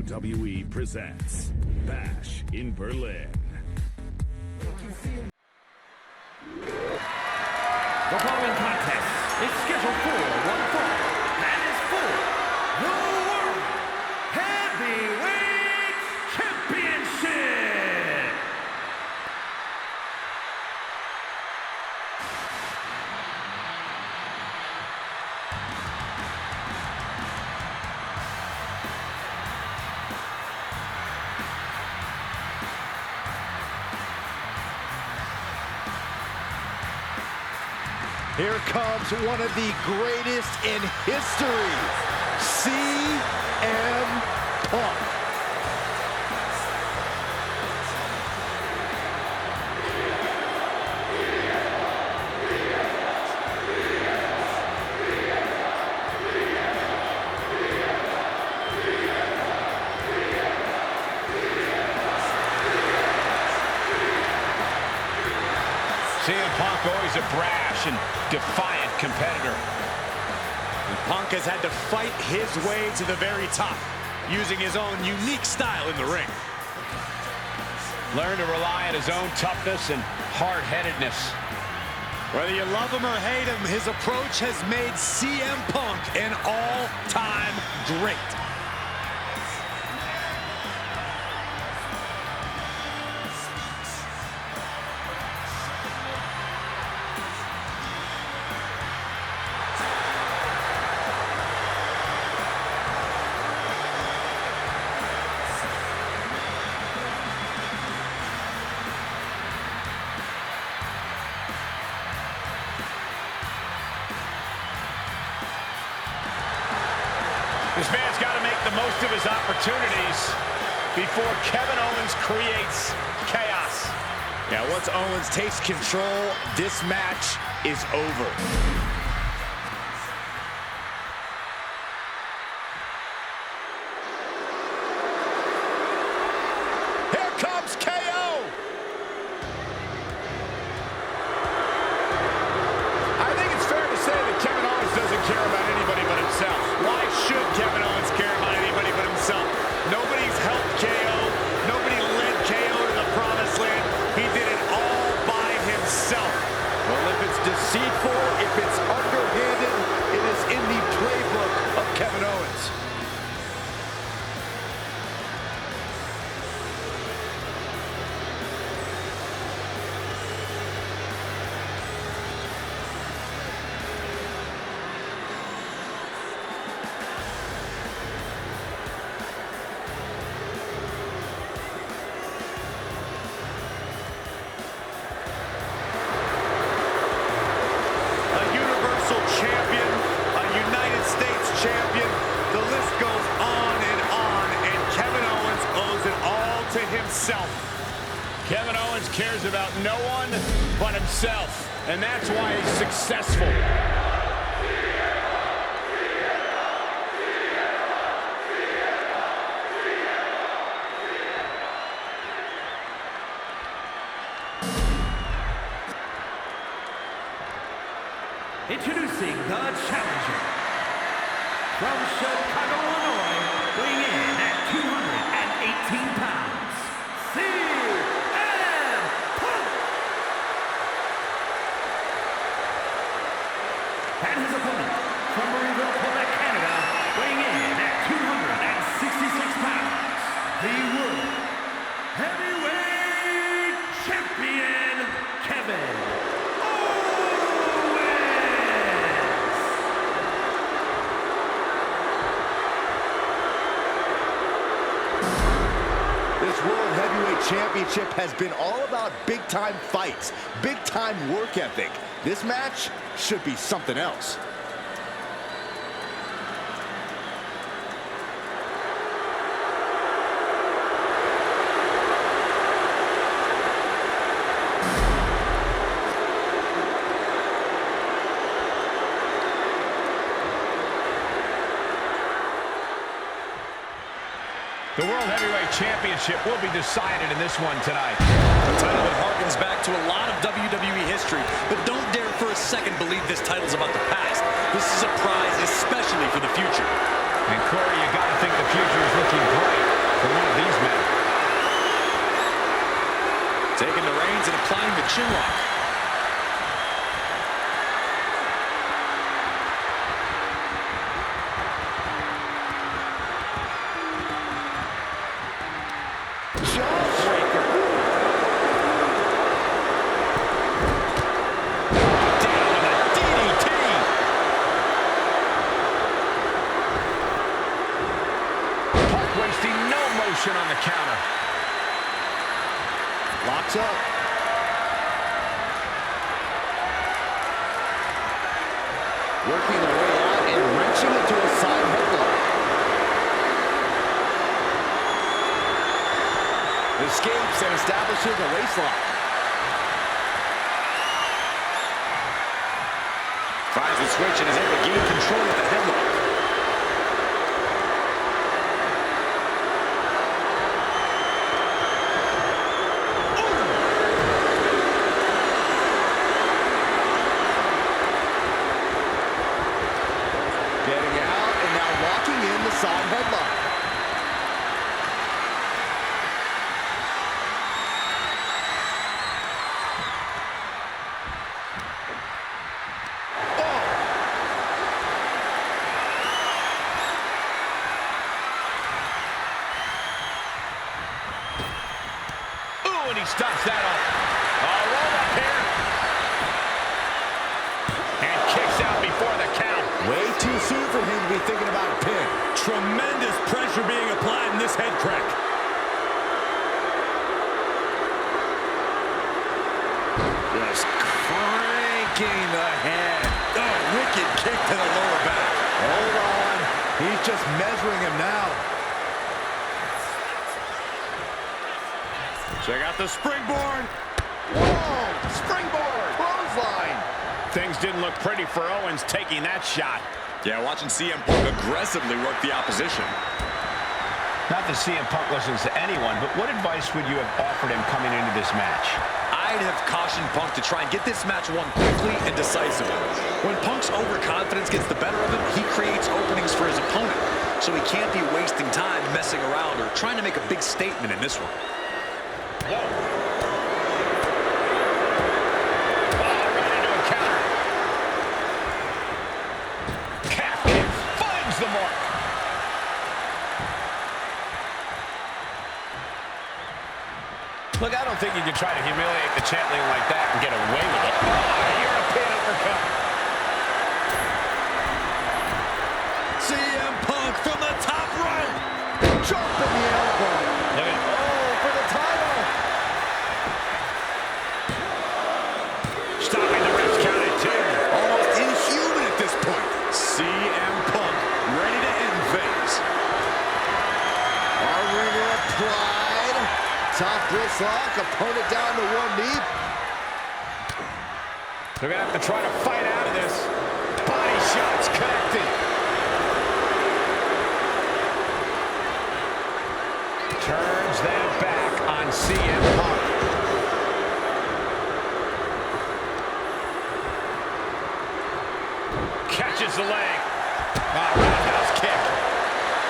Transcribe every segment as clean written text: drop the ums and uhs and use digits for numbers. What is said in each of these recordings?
WWE presents Bash in Berlin. The following contest is scheduled for one fall and is for the World Heavyweight Championship. Here comes one of the greatest in history, CM Punk. CM Punk always a brash and defiant competitor. And Punk has had to fight his way to the very top, using his own unique style in the ring. Learned to rely on his own toughness and hard-headedness. Whether you love him or hate him, his approach has made CM Punk an all-time great. This man's got to make the most of his opportunities before Kevin Owens creates chaos. Yeah, once Owens takes control, this match is over. Here comes KO! I think it's fair to say that Kevin Owens doesn't care about anybody but himself. Why should Kevin Owens care about anybody but himself? Nobody's helped KO. Nobody led KO to the promised land. He did it all by himself. Well, if it's deceitful, if it's underhanded, it is in the playbook of Kevin Owens. Champion, a United States champion. The list goes on, and Kevin Owens owes it all to himself. Kevin Owens cares about no one but himself, and that's why he's successful. Introducing the challenger from Chicago, Illinois, weighing in at 218 pounds, CM Punk. And his opponent from Marieville, Quebec, Canada, weighing in at 266 pounds, the World Heavyweight Champion, Kevin. This World Heavyweight Championship has been all about big-time fights, big-time work ethic. This match should be something else. The World Heavyweight Championship will be decided in this one tonight. A title that harkens back to a lot of WWE history, but don't dare for a second believe this title's about the past. This is a prize especially for the future. And Corey, you got to think the future is looking bright from one of these men. Taking the reins and applying the chin lock. Jawbreaker. Down with a DDT. Punk wasting no motion on the counter. Locks up. Working their way out and wrenching into a side headlock. Escapes and establishes a waistlock. Finds the switch and is able to gain control of the headlock. Getting out and now locking in the side headlock. Ooh, and he stops that off. Roll up here. And kicks out before the count. Way too soon for him to be thinking about a pin. Tremendous pressure being applied in this head crack. Just cranking the head. Oh, wicked kick to the lower back. Hold on. He's just measuring him now. Check out the springboard. Whoa! Springboard! Clothesline! Things didn't look pretty for Owens taking that shot. Yeah, watching CM Punk aggressively work the opposition. Not that CM Punk listens to anyone, but what advice would you have offered him coming into this match? I'd have cautioned Punk to try and get this match won quickly and decisively. When Punk's overconfidence gets the better of him, he creates openings for his opponent. So he can't be wasting time messing around or trying to make a big statement in this one. Whoa. Right into a counter. Calf kick finds the mark. Look, I don't think you can try to humiliate the champion like that and get away with it. European uppercut. CM Punk from the top rope. Dropping the elbow. Look at For the title. stopping the ref's count at 2. Almost inhuman at this point. CM Punk ready to end things. Our ringer applied. Top wrist lock. Opponent down to one knee. They're going to have to try to fight out of this. Body shots connected. Turns that back on CM Punk. Catches the leg. Roundhouse kick.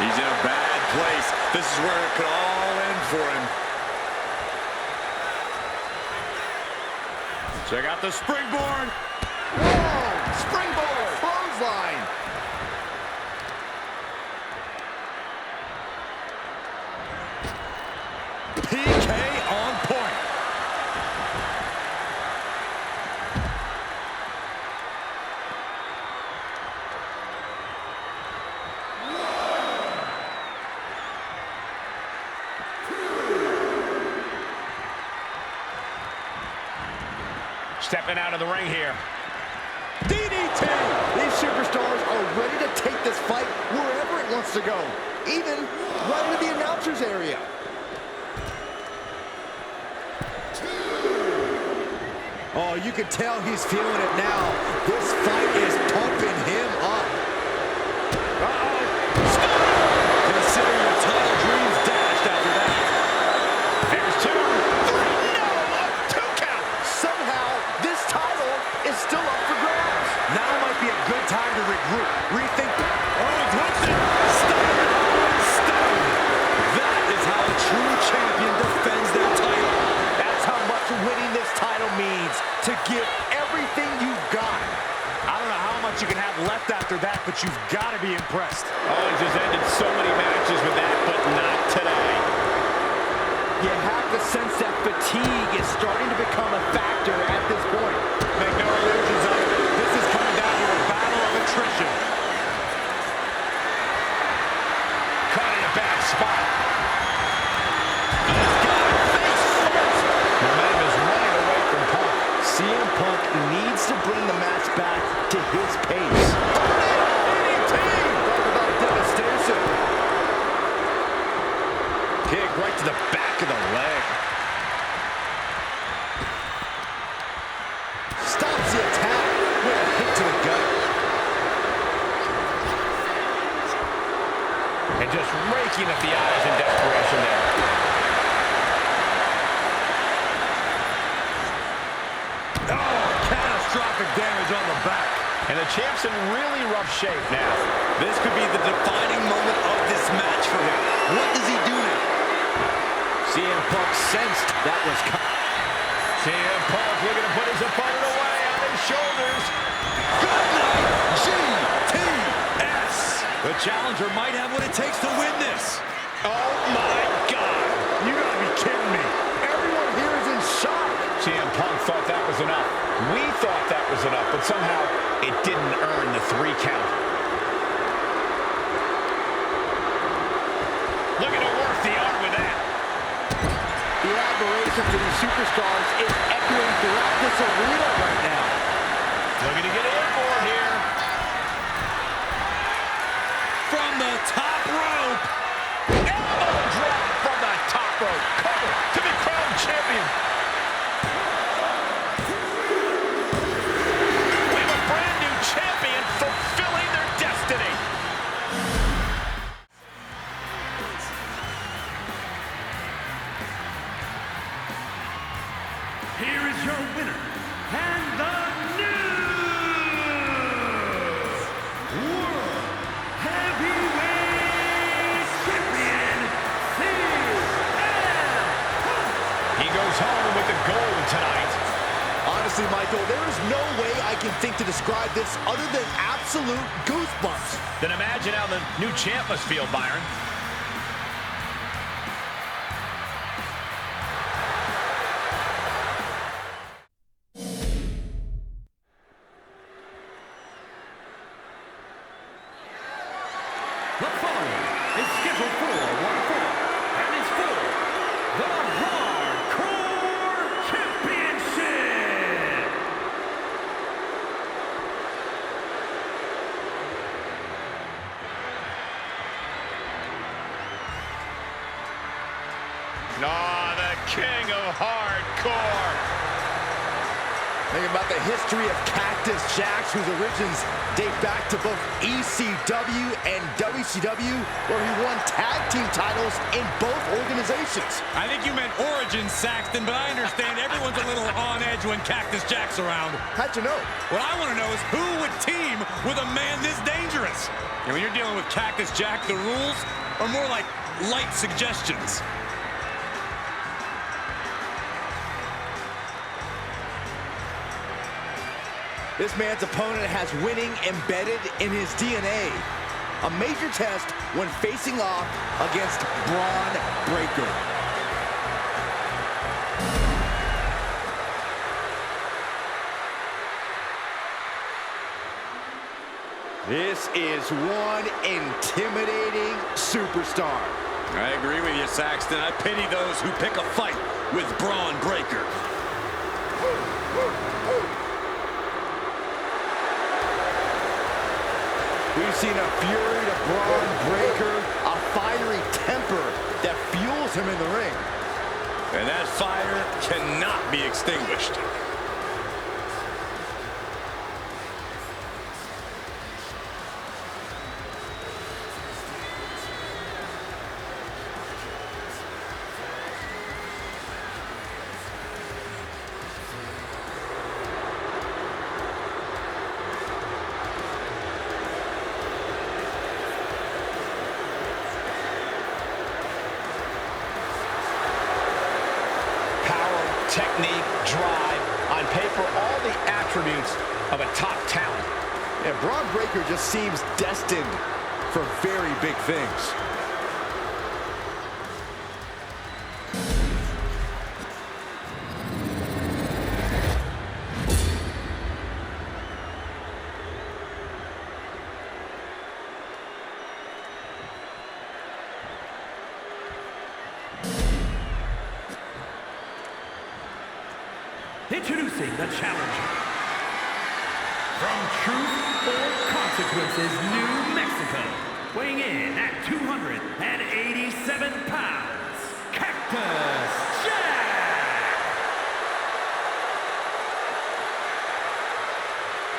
He's in a bad place. This is where it could all end for him. Check out the springboard. Whoa! Springboard! Clothesline! PK on point. Stepping out of the ring here. DDT! These superstars are ready to take this fight wherever it wants to go. Even right into the announcer's area. Oh, you can tell he's feeling it now. This fight is pumping him up. Consider your title dreams dashed after that. There's 2, 3, no, 2 count. Somehow, this title is still up for grabs. Now might be a good time to regroup, rethink. Oh, what's it? Stop. That is how but you've got to be impressed. Owens has ended so many matches with that, but not today. You have the sense that fatigue is starting to become a factor at this point. Make no illusions of it. This is coming down to a battle of attrition. Caught in a bad spot. Momentum is running away from Punk. CM Punk needs to bring the match back to his pace. Talk about devastation. Kick right to the back of the leg. Stops the attack with a hit to the gut. And just raking at the eyes in desperation there. Oh, catastrophic damage on the back. And the champ's in really rough shape now. This could be the defining moment of this match for him. What does he do now? CM Punk sensed that was coming. CM Punk looking to put his opponent away on his shoulders. Good night, GTS. The challenger might have what it takes to win this. Oh my God. You gotta be kidding me. Everyone here is in shock. CM Punk thought that was enough. We thought that was enough, but somehow it didn't earn the 3 count. Looking to work the arm with that. The admiration for these superstars is echoing throughout this arena right now. Looking to get airborne here. From the top rope. Elbow drop from the top rope. Cover to be crowned champion. We have a brand new champion fulfilling their destiny. Here is your winner, and the new World Heavyweight Champion, CM Punk. He goes home with the gold tonight. Honestly, Michael, there is no way I can think to describe this other than absolute goosebumps. Then imagine how the new champ must feel, Byron. The following is scheduled for one fall, and is for the Hardcore Championship. The king of hardcore. Think about the history of Cactus Jack, whose origins date back to both ECW and WCW, where he won tag team titles in both organizations. I think you meant origins, Saxton, but I understand everyone's a little on edge when Cactus Jack's around. How'd you know? What I want to know is who would team with a man this dangerous? And when you're dealing with Cactus Jack, the rules are more like light suggestions. This man's opponent has winning embedded in his DNA. A major test when facing off against Braun Breaker. This is one intimidating superstar. I agree with you, Saxton. I pity those who pick a fight with Braun Breaker. We've seen a fury to Braun Breaker, a fiery temper that fuels him in the ring. And that fire cannot be extinguished. Technique, drive, on paper, all the attributes of a top talent. And Braun Breaker just seems destined for very big things. Introducing the challenger. From Truth or Consequences, New Mexico. Weighing in at 287 pounds, Cactus Jack.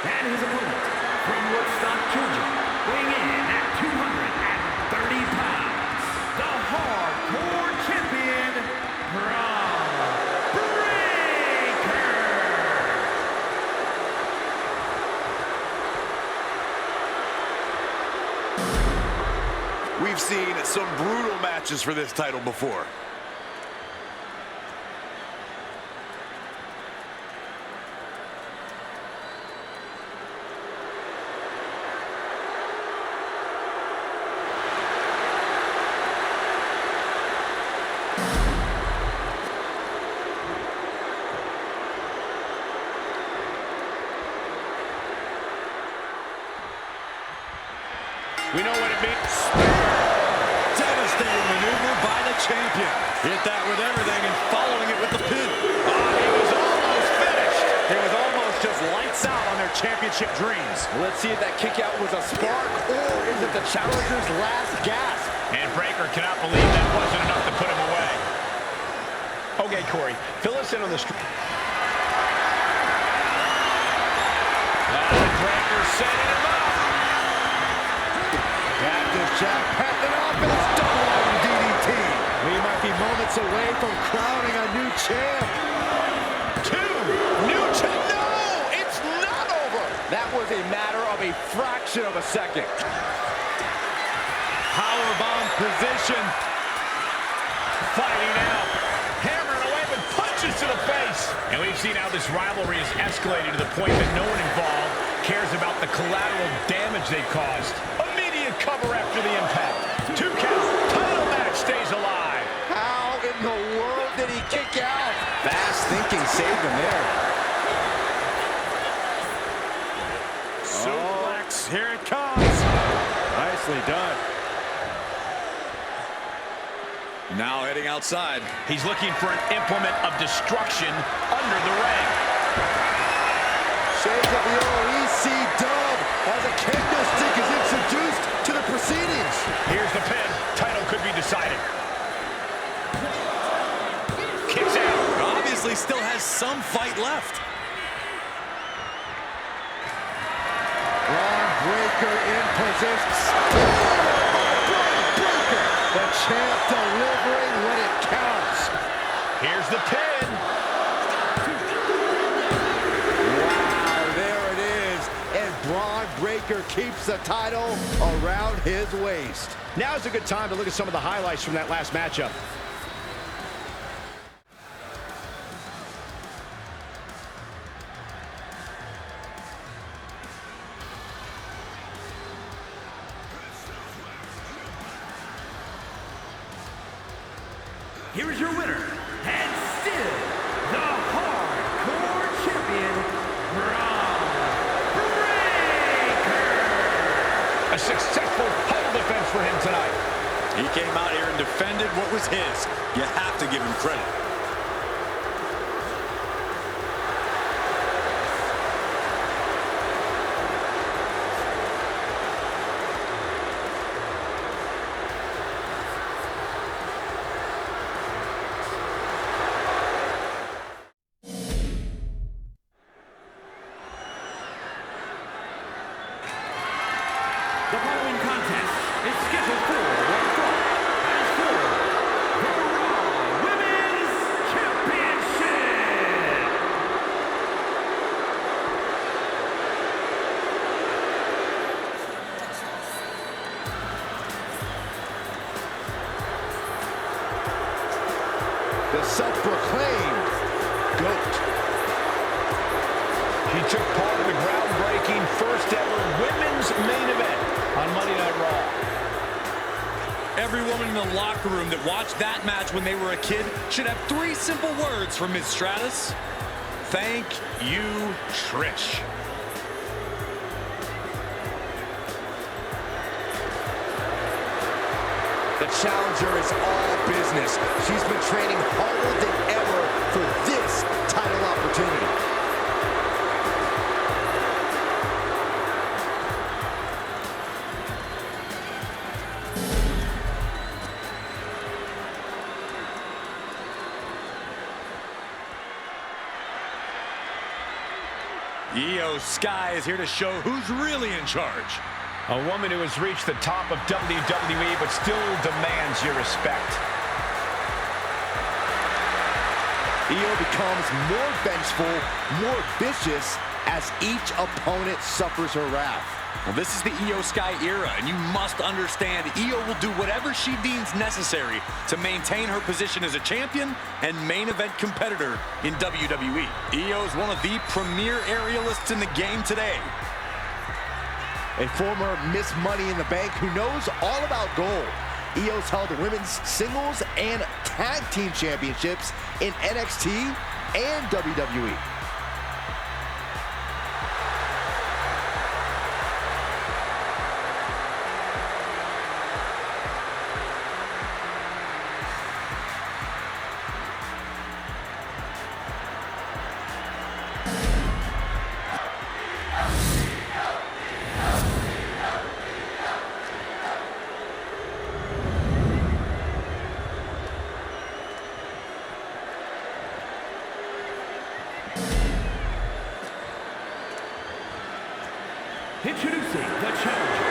And his opponent, from Woodstock, Georgia. Weighing in at 230 pounds, the Hardcore Champion, Braun. We've seen some brutal matches for this title before. We know what it means. Devastating maneuver by the champion. Hit that with everything and following it with the pin. He was almost finished. It was almost just lights out on their championship dreams. Let's see if that kick out was a spark, or is it the challenger's last gasp? And Breaker cannot believe that wasn't enough to put him away. Okay, Corey, fill us in on the street. Breaker setting him up. Cactus Jack packing off and it's double arm DDT. We might be moments away from crowning a new champ. New champ. No, it's not over. That was a matter of a fraction of a second. Powerbomb position. Fighting out. Hammering away with punches to the face. And we've seen how this rivalry has escalated to the point that no one involved cares about the collateral damage they caused. Immediate cover after the impact. 2 count. Title match stays alive. How in the world did he kick out? Fast thinking saved him there. Suplex. Here it comes. Nicely done. Now heading outside. He's looking for an implement of destruction under the ring. Shades of the old EC dub as a candlestick is introduced to the proceedings. Here's the pin. Title could be decided. Kicks out. Obviously still has some fight left. Braun Breaker in position. The champ delivering when it counts. Here's the pin. Wow, there it is. And Braun Breaker keeps the title around his waist. Now's a good time to look at some of the highlights from that last matchup. Here is your winner, and still the Hardcore Champion, Braun Breaker. A successful title defense for him tonight. He came out here and defended what was his. You have to give him credit. The following contest is scheduled for one fall. As for the Raw Women's locker room that watched that match when they were a kid should have 3 simple words from Ms. Stratus. Thank you, Trish. The challenger is all business. She's been training harder than ever for this title opportunity. Io Sky is here to show who's really in charge. A woman who has reached the top of WWE but still demands your respect. Io becomes more vengeful, more vicious as each opponent suffers her wrath. Well, this is the Io Sky era, and you must understand Io will do whatever she deems necessary to maintain her position as a champion and main event competitor in WWE. Io is one of the premier aerialists in the game today. A former Miss Money in the Bank who knows all about gold. Io's held the women's singles and tag team championships in NXT and WWE. Introducing the challenger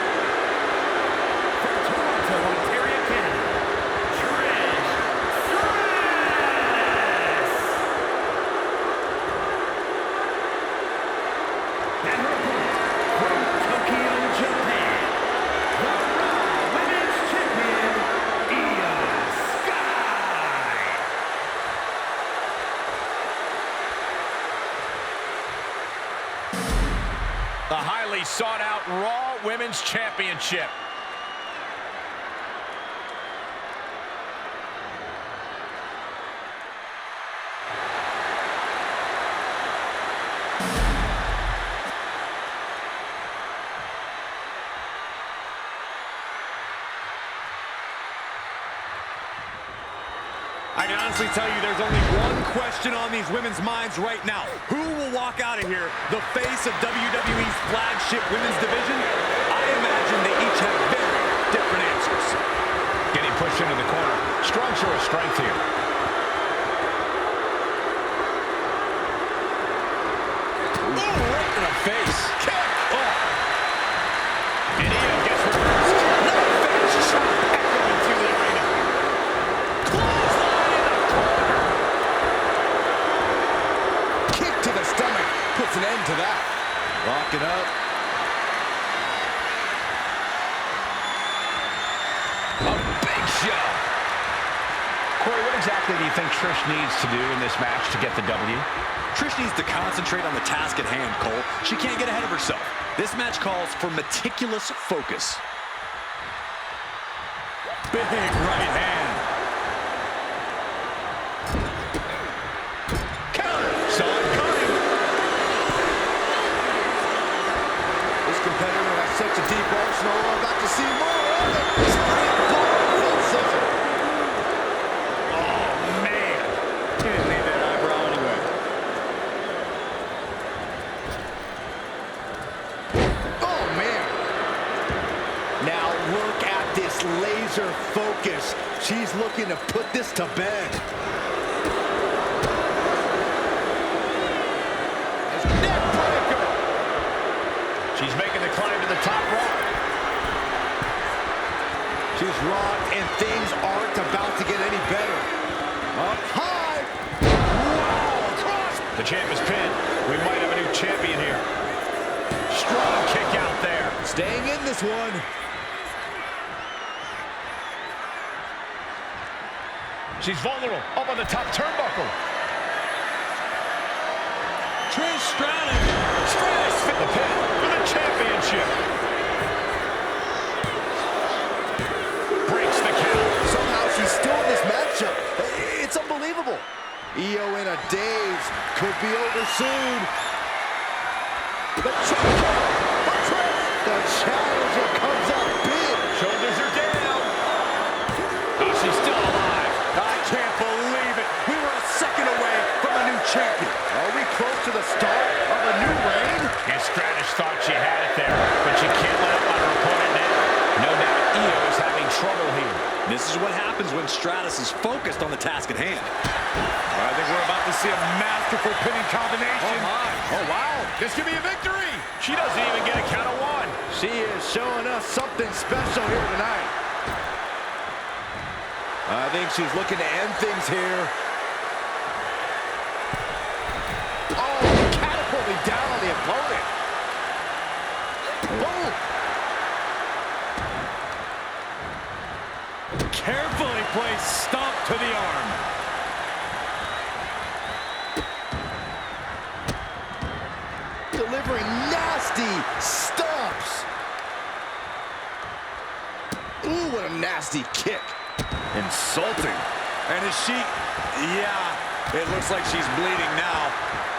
from Toronto, Ontario, Canada, Trish Stratus. And her opponent from Tokyo, Japan, the Raw Women's Champion, Io Sky. The highly sought-out Raw Women's Championship. I can honestly tell you there's only one question on these women's minds right now. Who will walk out of here the face of WWE's flagship women's division? I imagine they each have very different answers. Getting pushed into the corner. Strong show of strength here. Ooh, right in the face. Kick. Oh. And Io gets reversed. No finish shot echoing through the arena. Clothesline in the corner. Kick to the stomach puts an end to that. Lock it up. A big show. Corey, what exactly do you think Trish needs to do in this match to get the W? Trish needs to concentrate on the task at hand, Cole. She can't get ahead of herself. This match calls for meticulous focus. Big right hand. Counter. Saw it coming. This competitor has such a deep arsenal. We're about to see more of it. Spring ball scissor. Oh, man. He didn't need that eyebrow anyway. Oh, man. Now look at this laser focus. She's looking to put this to bed. Neck breaker. She's making the climb to the top rope. She's rocked, and things aren't about to get any better. Up high. Wow, cross. The champ is pinned. We might have a new champion here. Strong kick out there. Staying in this one. She's vulnerable. Up on the top turnbuckle. Trish Stratus. Stratus fit the pin for the championship. Breaks the count. Somehow Io in a daze. Could be over soon. The challenger comes up big. Shoulders are down. Oh, she's still alive. I can't believe it. We were a second away from a new champion. Are we close to the start of a new reign? And Stratus thought she had it there, but she can't let up on her opponent now. No doubt Io is having trouble here. This is what happens when Stratus is focused on the task at hand. I think we're about to see a masterful pinning combination. Oh, my. Oh, wow. This could be a victory. She doesn't even get a count of one. She is showing us something special here tonight. I think she's looking to end things here. Oh, catapulting down on the opponent. Boom. Carefully placed stomp to the arm. Delivering nasty stomps. Ooh, what a nasty kick. Insulting. And is she... Yeah, it looks like she's bleeding now.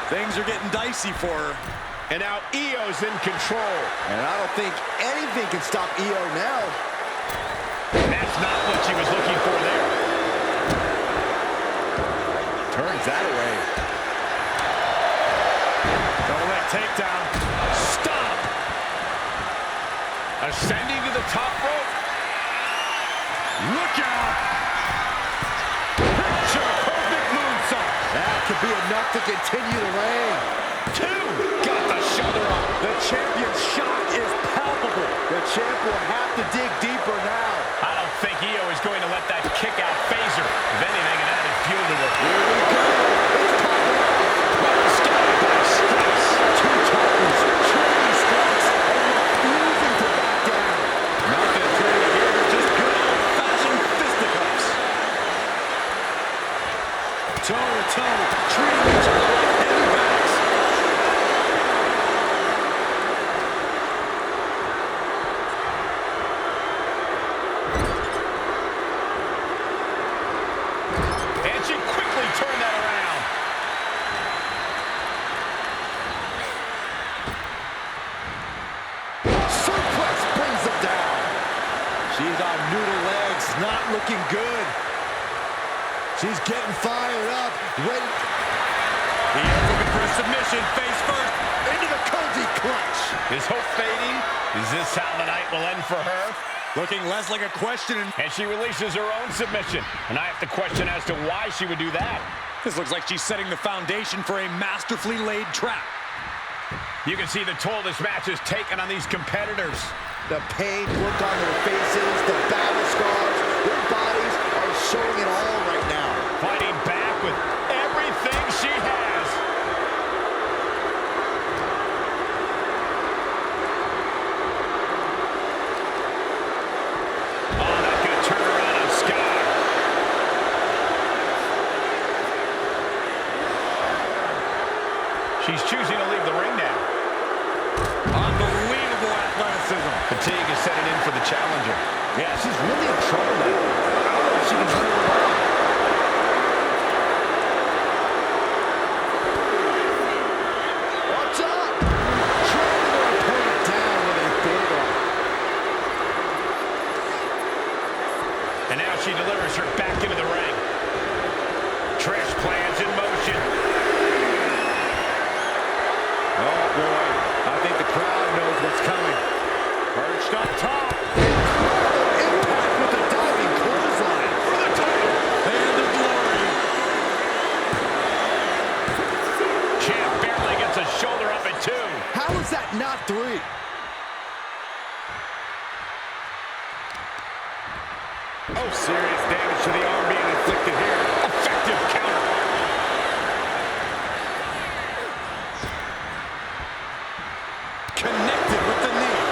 Things are getting dicey for her. And now Io's in control. And I don't think anything can stop Io now. That's not what she was looking for there. Turns that away. Double leg takedown. Stop! Ascending to the top rope. Look out! Picture perfect moonsault. That could be enough to continue the reign. Two! Got the shoulder up. The champion's shock is palpable. The champ will have to dig deeper now. I don't think Io is going to let that kick out phase her. If anything, it added fuel to her. Here we go. It's popping off. Well started by Stratus. Two titans, trading strikes, and refusing to back down. Nothing pretty here, just good old-fashioned fisticuffs. Toe-to-toe, treating each other like heavyweights. And she quickly turned that around. Suplex brings them down. She's on noodle legs, not looking good. She's getting fired up, ready. Io looking for a submission, face first, Into the cozy clutch. Is hope fading? Is this how the night will end for her? looking less like a question. And she releases her own submission. And I have to question as to why she would do that. This looks like she's setting the foundation for a masterfully laid trap. You can see the toll this match has taken on these competitors. The pain look on their faces, the battle scars, their bodies are showing it all right now. Fighting back with everything she has. Oh, that could turn around on Sky. She's choosing to leave the ring now. Unbelievable athleticism. Fatigue is setting in for the challenger. Yeah, she's really in trouble now. I don't know if she can turn it around. Watch out! Trying to put it down with a big one. And now she delivers her back into the ring. Trish plans in motion. Oh boy, I think the crowd knows what's coming. Perched up top. Impact with the diving clothesline. For the title. And the glory. Champ barely gets a shoulder up at 2. How is that not 3? Oh, serious damage to the arm being inflicted here. Effective counter. Connected with the knee.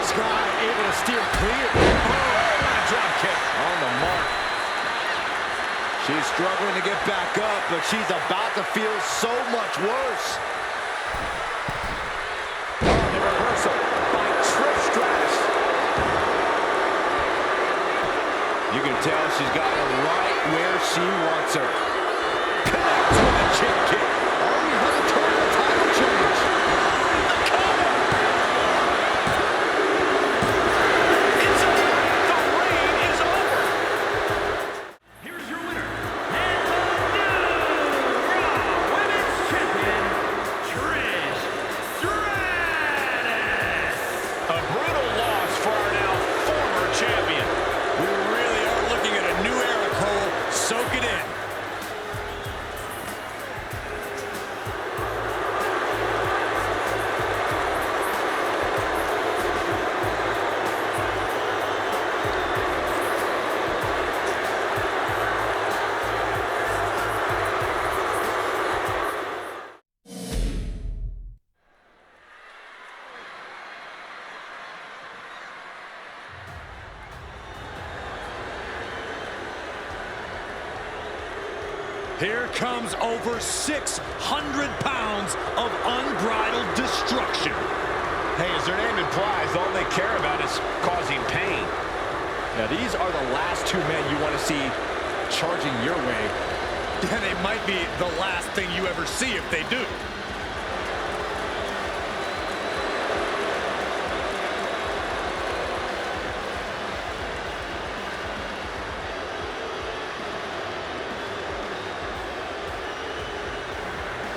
Sky able to steer clear. What a drop kick. On the mark. She's struggling to get back up, but she's about to feel so much worse. Oh, the reversal by Trish Stratus. You can tell she's got her right She wants her. Connects with a chip kick. Already headed toward the title change. The cover. It's over. The reign is over. Here's your winner, and the new Raw Women's Champion, Trish Stratus. A brutal loss for our now former champion. We really are looking at a new era, Cole. Soak it in. Here comes over 600 pounds of unbridled destruction. Hey, as their name implies, all they care about is causing pain. Now, these are the last two men you want to see charging your way. And they might be the last thing you ever see if they do.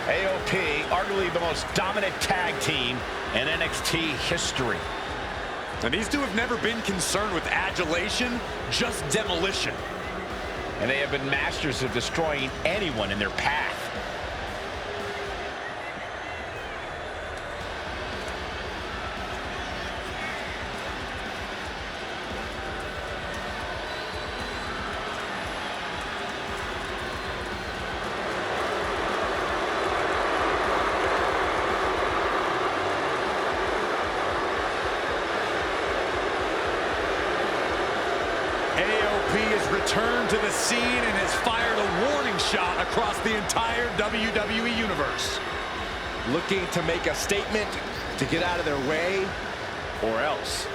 AOP, arguably the most dominant tag team in NXT history. And these two have never been concerned with adulation, just demolition. And they have been masters of destroying anyone in their path. AOP has returned to the scene and has fired a warning shot across the entire WWE Universe. Looking to make a statement to get out of their way, or else.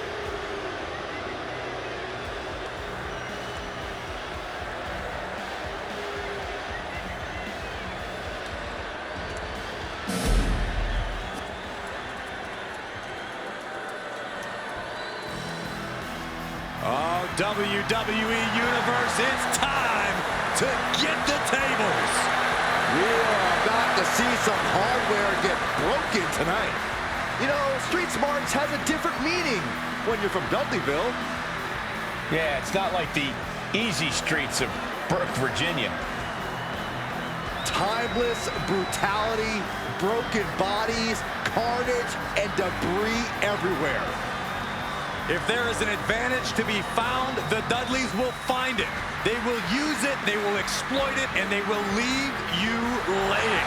Oh, WWE Universe, it's time to get the tables. We are about to see some hardware get broken tonight. You know, Street Smarts has a different meaning when you're from Dudleyville. Yeah, it's not like the easy streets of Burke, Virginia. Timeless brutality, broken bodies, carnage, and debris everywhere. If there is an advantage to be found, the Dudleys will find it. They will use it, they will exploit it, and they will leave you laying.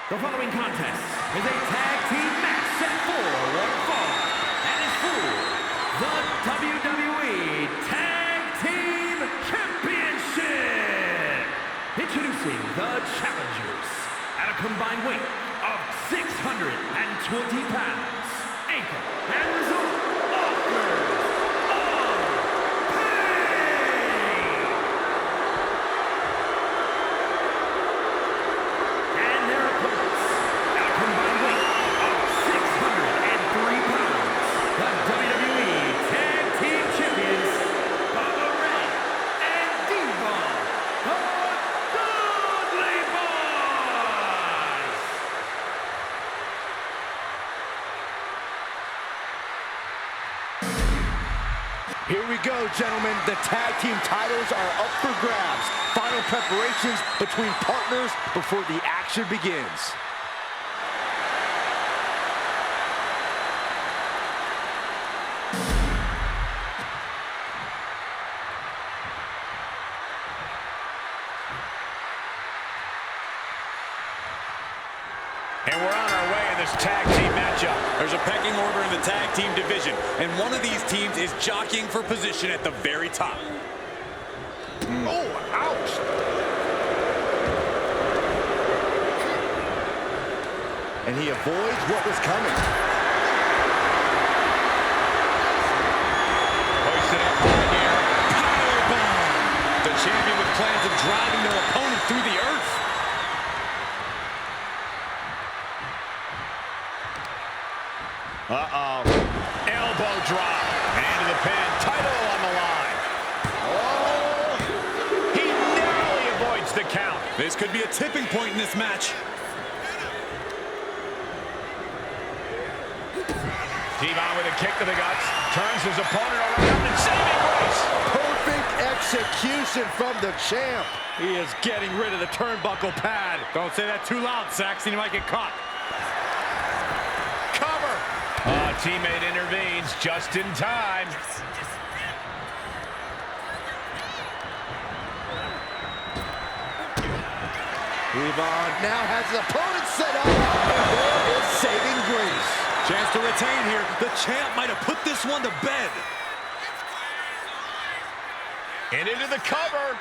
The following contest is a tag team match set for one fall and is for the WWE Tag Team Championship. Introducing the challengers at a combined weight of 620 pounds. Anchor and result offers of pain. And their opponents at a combined weight of 603 pounds. The WWE Tag Team Champions, Bubba Ray and Devon, the Dudley Boys. Here we go, gentlemen. The tag team titles are up for grabs. Final preparations between partners before the action begins. And we're on our way in this tag team matchup. There's a pecking order in the tag team division, and one of these teams is jockeying for position at the very top. Oh, ouch! And he avoids what was coming. Hoisted up high here. Powerbomb! The champion with plans of driving their opponent through the earth. Uh-oh. Elbow drop. And into the pin. Title on the line. Oh! He narrowly avoids the count. This could be a tipping point in this match. Devon with a kick to the guts. Turns his opponent around and saving grace. Perfect execution from the champ. He is getting rid of the turnbuckle pad. Don't say that too loud, Saxton. You might get caught. Cover. Teammate intervenes just in time. Devon now has his opponent set up, and there is saving grace. Chance to retain here. The champ might have put this one to bed. And into the cover.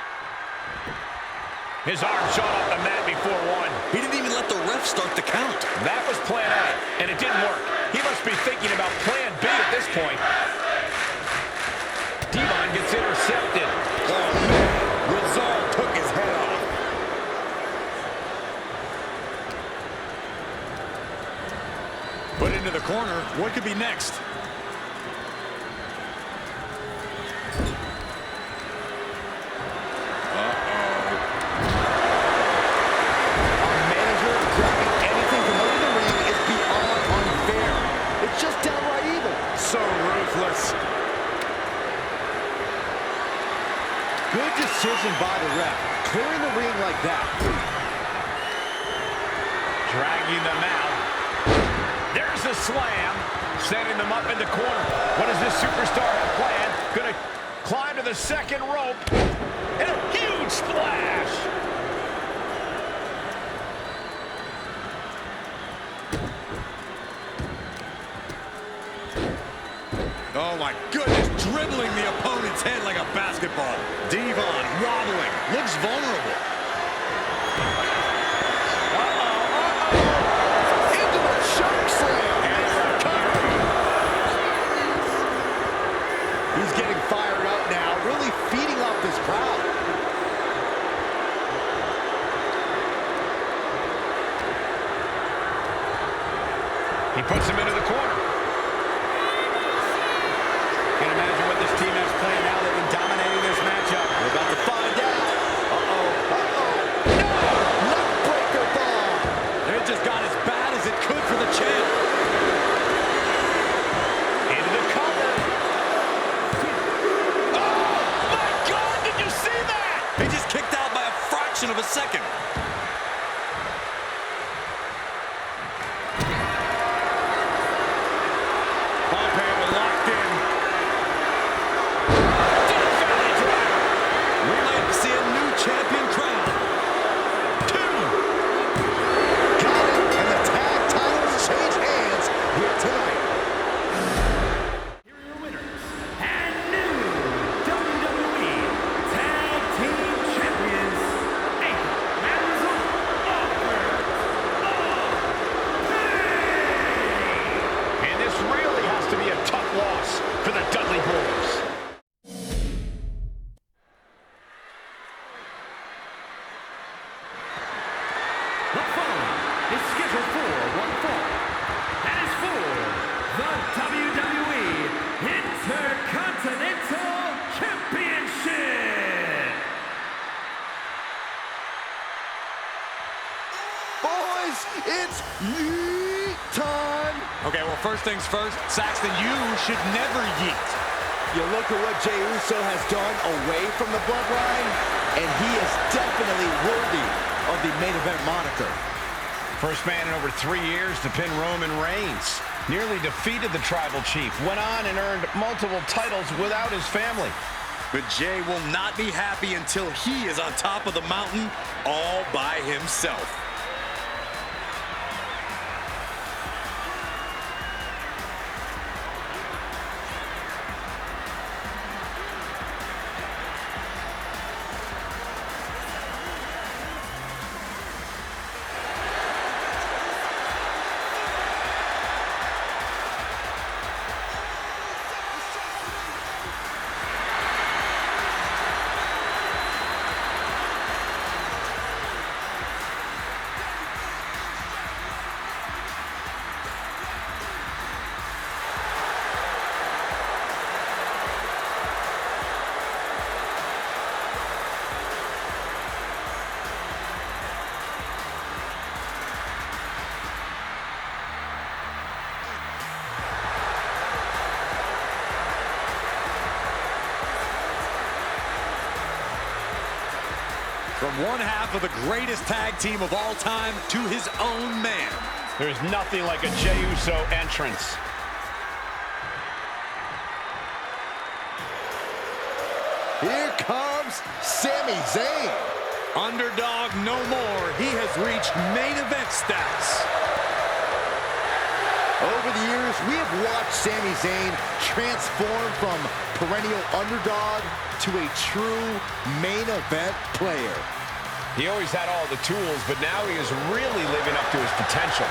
His arm shot off the mat before one. He didn't even let the ref start the count. That was plan A, and it didn't work. He must be thinking about plan B at this point. Devon gets intercepted. Oh, man. Rizal took his head off. Put into the corner. What could be next? Good decision by the ref, clearing the ring like that. Dragging them out. There's a slam, setting them up in the corner. What does this superstar have planned? Gonna climb to the second rope, and a huge splash. Oh, my goodness, dribbling the opponent's head like a basketball. Devon wobbling, looks vulnerable. Into the choke slam. And a cover. He's getting fired up now, really feeding off this crowd. He puts him into the corner. Can't imagine what this team has planned now. They've been dominating this matchup. We're about to find out. No! Neckbreaker bomb. It just got as bad as it could for the champ. Into the cover. Oh, my God, did you see that? He just kicked out by a fraction of a second. It's yeet time. Okay, well, first things first, Saxton, you should never yeet. You look at what Jey Uso has done away from the bloodline, and he is definitely worthy of the main event moniker. First man in over 3 years to pin Roman Reigns. Nearly defeated the Tribal Chief. Went on and earned multiple titles without his family. But Jey will not be happy until he is on top of the mountain all by himself. From one half of the greatest tag team of all time to his own man. There's nothing like a Jey Uso entrance. Here comes Sami Zayn. Underdog no more. He has reached main event status. Over the years, we have watched Sami Zayn transform from perennial underdog to a true main event player. He always had all the tools, but now he is really living up to his potential.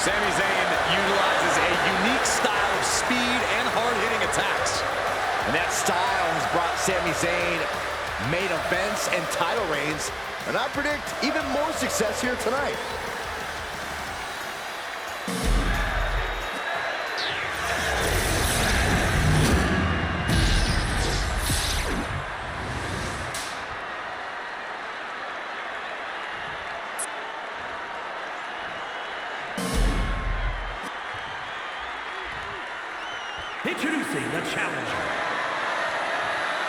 Sami Zayn utilizes a unique style of speed and hard-hitting attacks. And that style has brought Sami Zayn main events and title reigns, and I predict even more success here tonight. Introducing the challenger.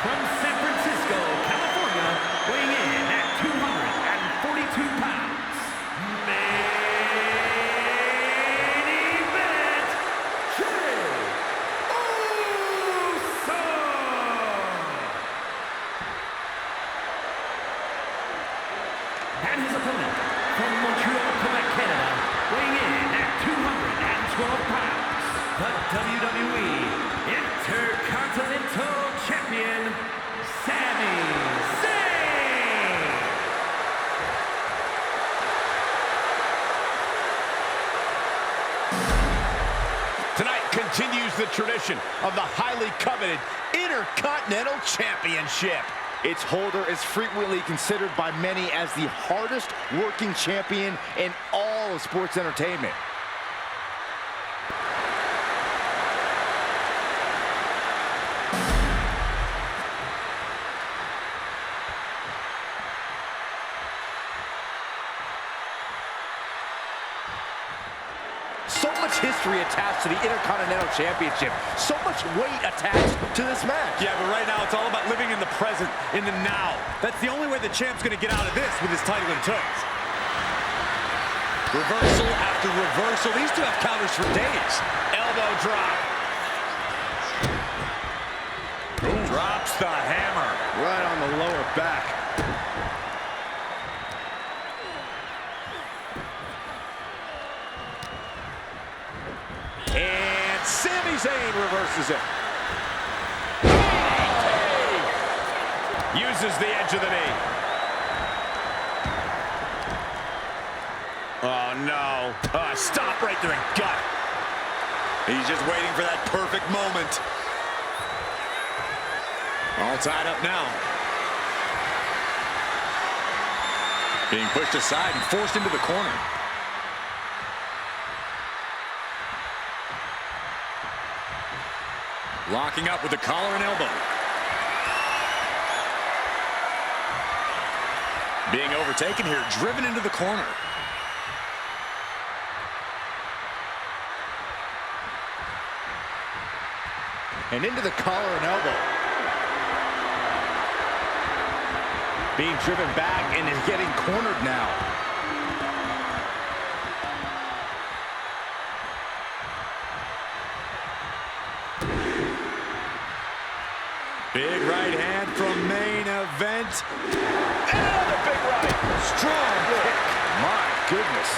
From San Francisco, California, weighing in at 242 pounds. Main event, Jey Uso. And his opponent, from Montreal, Quebec, Canada, weighing in at 212 pounds. The WWE Intercontinental Champion, Sami Zayn. Tonight continues the tradition of the highly coveted Intercontinental Championship. Its holder is frequently considered by many as the hardest working champion in all of sports entertainment. So much history attached to the Intercontinental Championship. So much weight attached to this match. Yeah, but right now it's all about living in the present, in the now. That's the only way the champ's gonna get out of this with his title in tows. Reversal after reversal. These two have counters for days. Elbow drop. Drops the hammer. Right on the lower back. And Sami Zayn reverses it. Uses the edge of the knee. Oh, no. Stop right there and gut. He's just waiting for that perfect moment. All tied up now. Being pushed aside and forced into the corner. Locking up with the collar and elbow. Being overtaken here, driven into the corner. And into the collar and elbow. Being driven back and is getting cornered now. Big right hand from main event. Another big right. Strong kick. My goodness.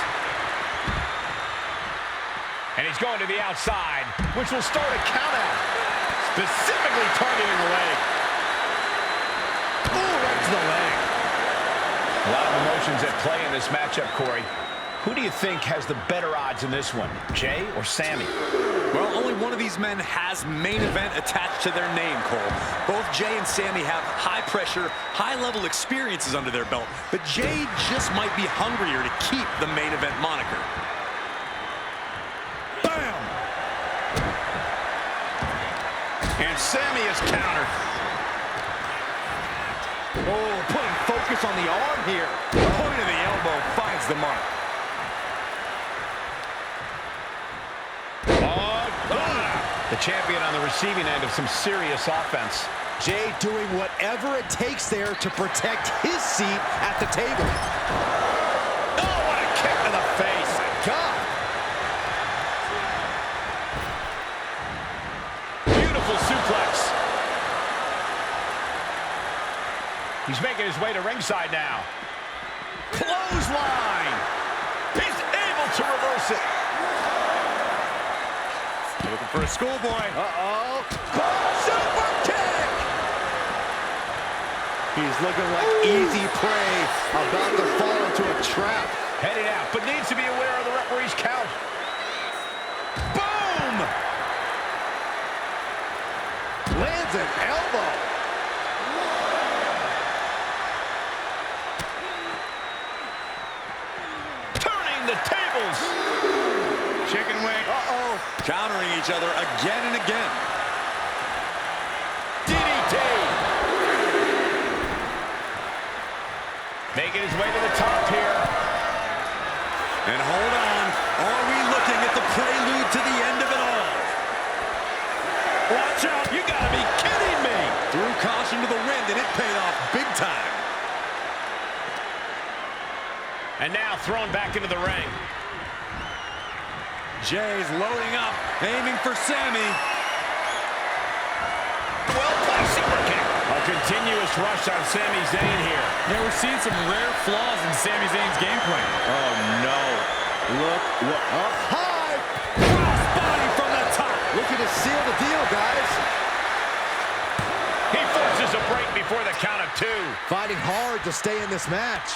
And he's going to the outside, which will start a count out. Specifically targeting the leg. A lot of emotions at play in this matchup, Corey. Who do you think has the better odds in this one, Jay or Sammy? Well, only one of these men has main event attached to their name, Cole. Both Jay and Sammy have high-pressure, high-level experiences under their belt, but Jay just might be hungrier to keep the main event moniker. Bam! And Sammy is countered. Oh, putting focus on the arm here. Point of the elbow finds the mark. The champion on the receiving end of some serious offense. Jay doing whatever it takes there to protect his seat at the table. Oh, what a kick to the face. God. Beautiful suplex. He's making his way to ringside now. Clothesline. He's able to reverse it. Looking for a schoolboy. Uh-oh. Super kick! He's looking like easy prey, about to fall into a trap. Heading out, but needs to be aware of the referee's count. Boom! Lands an elbow. Turning the tables. Chicken wing. Uh-oh. Countering each other again and again. DDT. Making his way to the top here. And hold on. Are we looking at the prelude to the end of it all? Watch out. You gotta be kidding me. Threw caution to the wind, and it paid off big time. And now thrown back into the ring. Jay's loading up, aiming for Sammy. Well-placed super kick. A continuous rush on Sami Zayn here. Yeah, we're seeing some rare flaws in Sami Zayn's game plan. Oh, no. Look, up high. Crossbody from the top. Looking to seal the deal, guys. He forces a break before the count of 2. Fighting hard to stay in this match.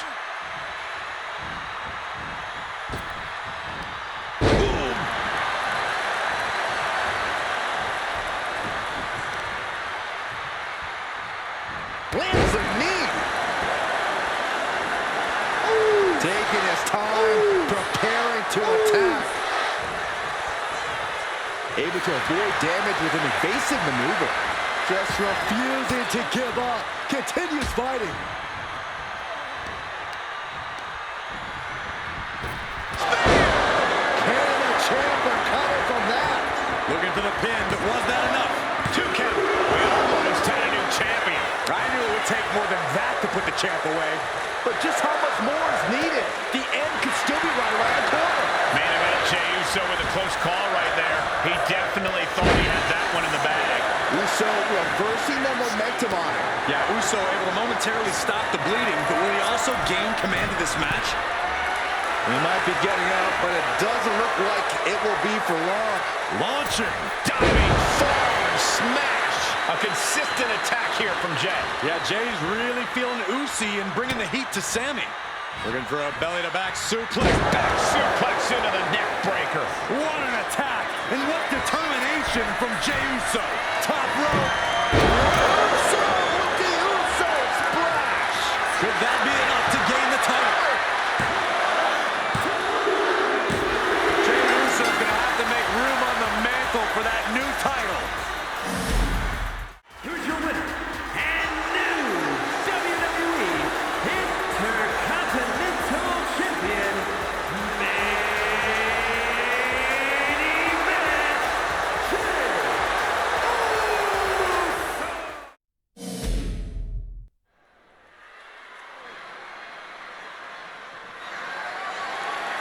Lands a knee. Taking his time, preparing to attack. Able to avoid damage with an evasive maneuver. Just refusing to give up. Continues fighting. Canada champ recovered from that. Looking for the pin, but was that enough? 2 count. We almost had a new champion. I knew it would take more than that to put the champ away. But just how much more is needed? The end could still be right around the corner. Main event, Jey Uso with a close call right there. He definitely thought he had that one in the bag. Uso reversing the momentum on it. Yeah, Uso able to momentarily stop the bleeding, but will he also gain command of this match? He might be getting out, but it doesn't look like it will be for long. Launching, diving, forward, smash. A consistent attack here from Jey. Yeah, Jay's really feeling Uso and bringing the heat to Sammy. Looking for a belly-to-back suplex. Back suplex into the neck breaker. What an attack, and what determination from Jey Uso. Top rope. Uso with the Uso splash. Could that be enough to gain the title? Jey Uso's going to have to make room on the mantle for that new title. Here's your winner, and new WWE Intercontinental Champion, Main Event, Jey Uso.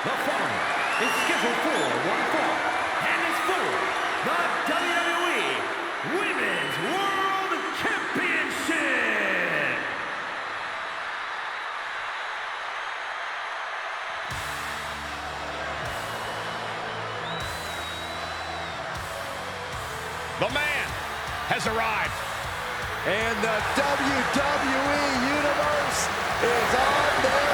The following is scheduled for one fall, and is for the WWE Women's World Championship. The man has arrived. And the WWE Universe is on their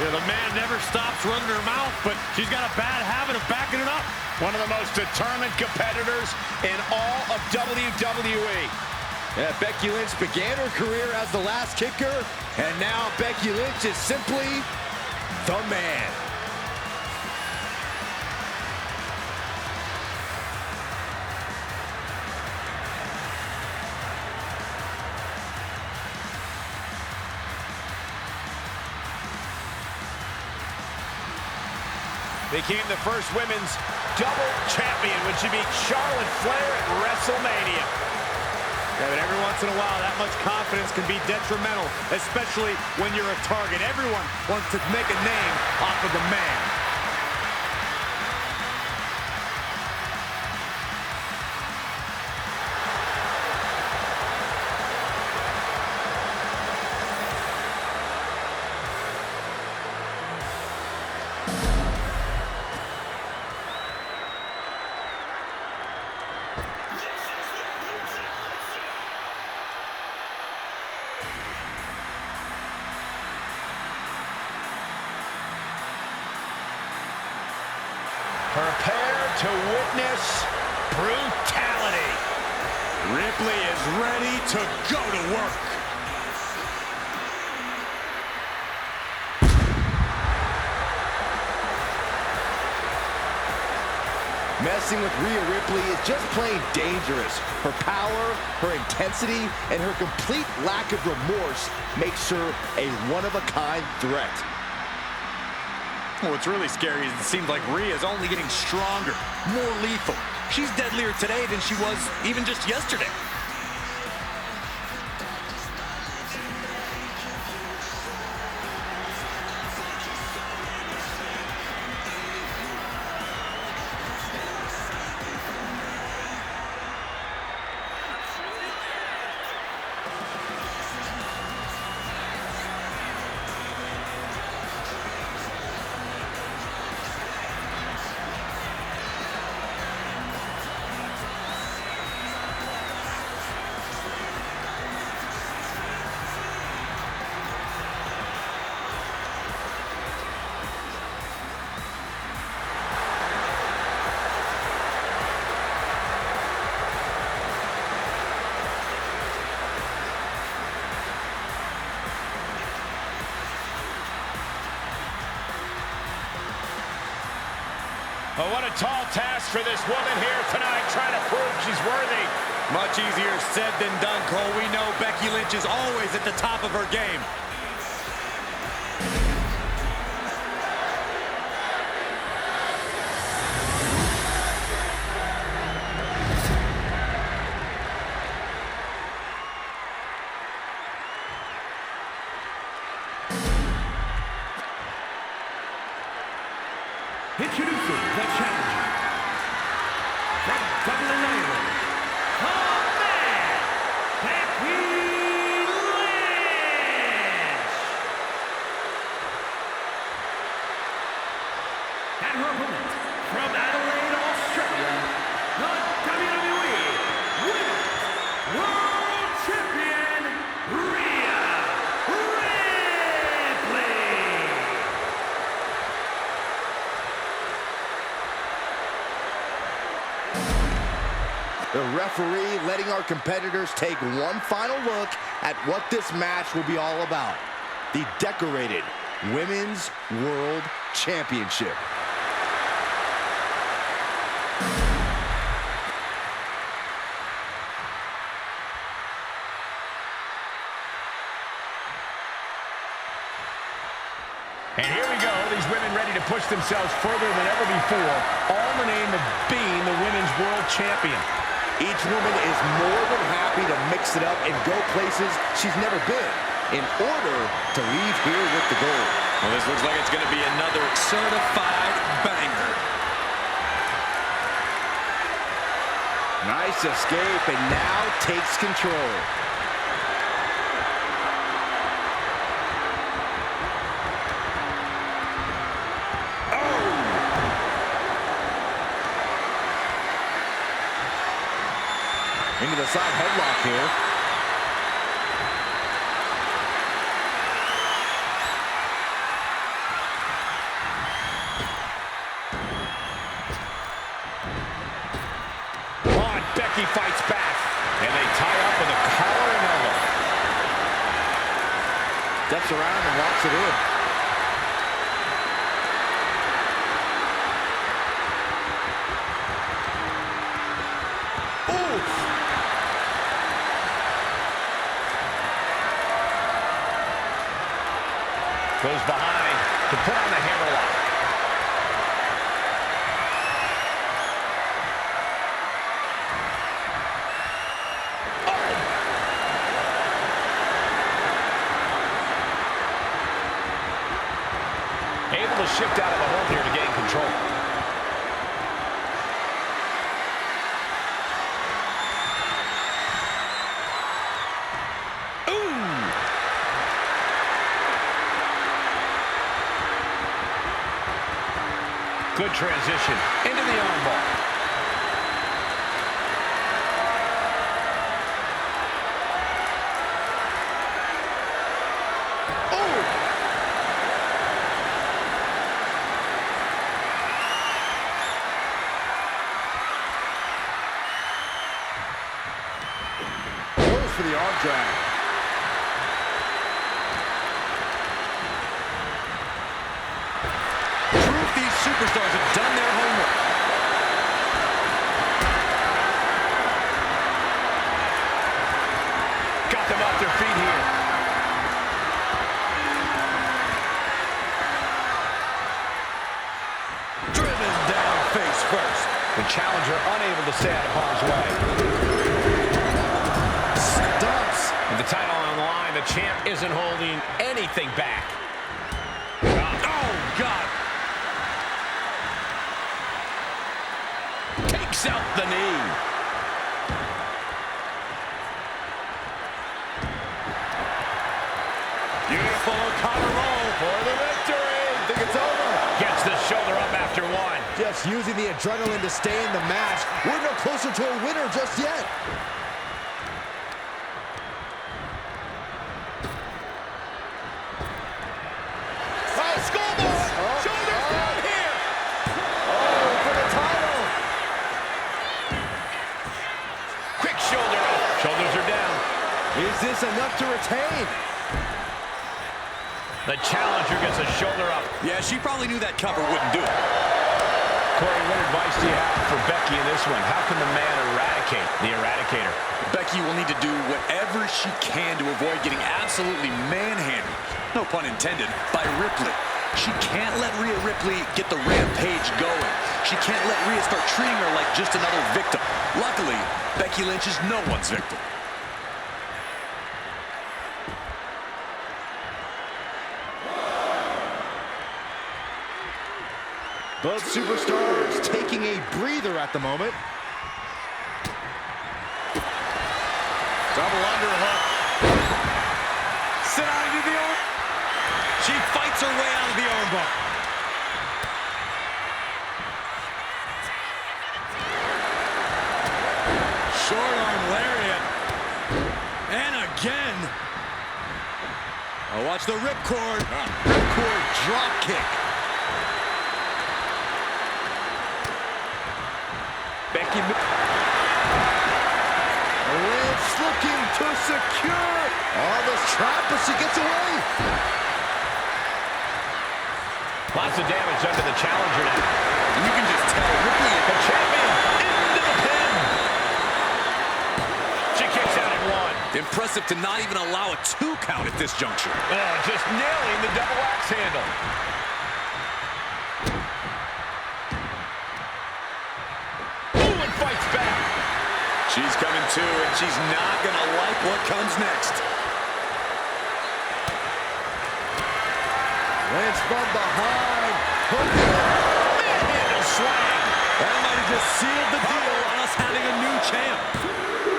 Yeah, the man never stops running her mouth, but she's got a bad habit of backing it up. One of the most determined competitors in all of WWE. Yeah, Becky Lynch began her career as the last kicker, and now Becky Lynch is simply the man. Became the first women's double champion when she beat Charlotte Flair at WrestleMania. Yeah, but every once in a while, that much confidence can be detrimental, especially when you're a target. Everyone wants to make a name off of the man. Prepare to witness brutality. Ripley is ready to go to work. Messing with Rhea Ripley is just plain dangerous. Her power, her intensity, and her complete lack of remorse makes her a one-of-a-kind threat. What's really scary is it seems like Rhea's only getting stronger, more lethal. She's deadlier today than she was even just yesterday. But what a tall task for this woman here tonight, trying to prove she's worthy. Much easier said than done, Cole. We know Becky Lynch is always at the top of her game. Introducing the challenger from Dublin, Ireland, the man, Becky Lynch. And her opponent from Adelaide, Australia, the WWE Women's World Champion, Rhea Ripley. The referee letting our competitors take one final look at what this match will be all about. The decorated Women's World Championship. And here we go, these women ready to push themselves further than ever before, all in the name of being the Women's World Champion. Each woman is more than happy to mix it up and go places she's never been in order to leave here with the gold. Well, this looks like it's going to be another certified banger. Nice escape, and now takes control. Into the side headlock here. wraps around and walks it in. Goes behind to put on the hammerlock. Able to shift out of the hold here to gain control. Good transition into the armbar. Oh! Goes for the arm drag. Superstars have done their homework. Got them off their feet here. Driven down face first. The challenger unable to stay out of harm's way. Stumps. With the title on the line, the champ isn't holding anything back. Oh, God. Takes out the knee. Beautiful collar roll for the victory. Think it's over. Gets the shoulder up after one. Just using the adrenaline to stay in the match. We're no closer to a winner just yet. Shoulders are down. Is this enough to retain? The challenger gets a shoulder up. Yeah, she probably knew that cover wouldn't do it. Corey, what advice do you have for Becky in this one? How can the man eradicate the Eradicator? Becky will need to do whatever she can to avoid getting absolutely manhandled, no pun intended, by Ripley. She can't let Rhea Ripley get the rampage going. She can't let Rhea start treating her like just another victim. Luckily, Becky Lynch is no one's victim. Both superstars taking a breather at the moment. Double underhook. Sit out into the arm. She fights her way out of the armbar. Short arm lariat. And again. Oh, watch the ripcord. Ripcord drop kick. Becky Lynch looking to secure all this trap, but she gets away. Lots of damage under the challenger now. You can just tell Ripley, the champion, into the pin. She kicks out at one. Impressive to not even allow a 2 count at this juncture. Oh, just nailing the double axe handle. Fights back. She's coming to, and she's not going to like what comes next. Lynch from behind. Manhandle swing. That might have just sealed the deal on us having a new champ.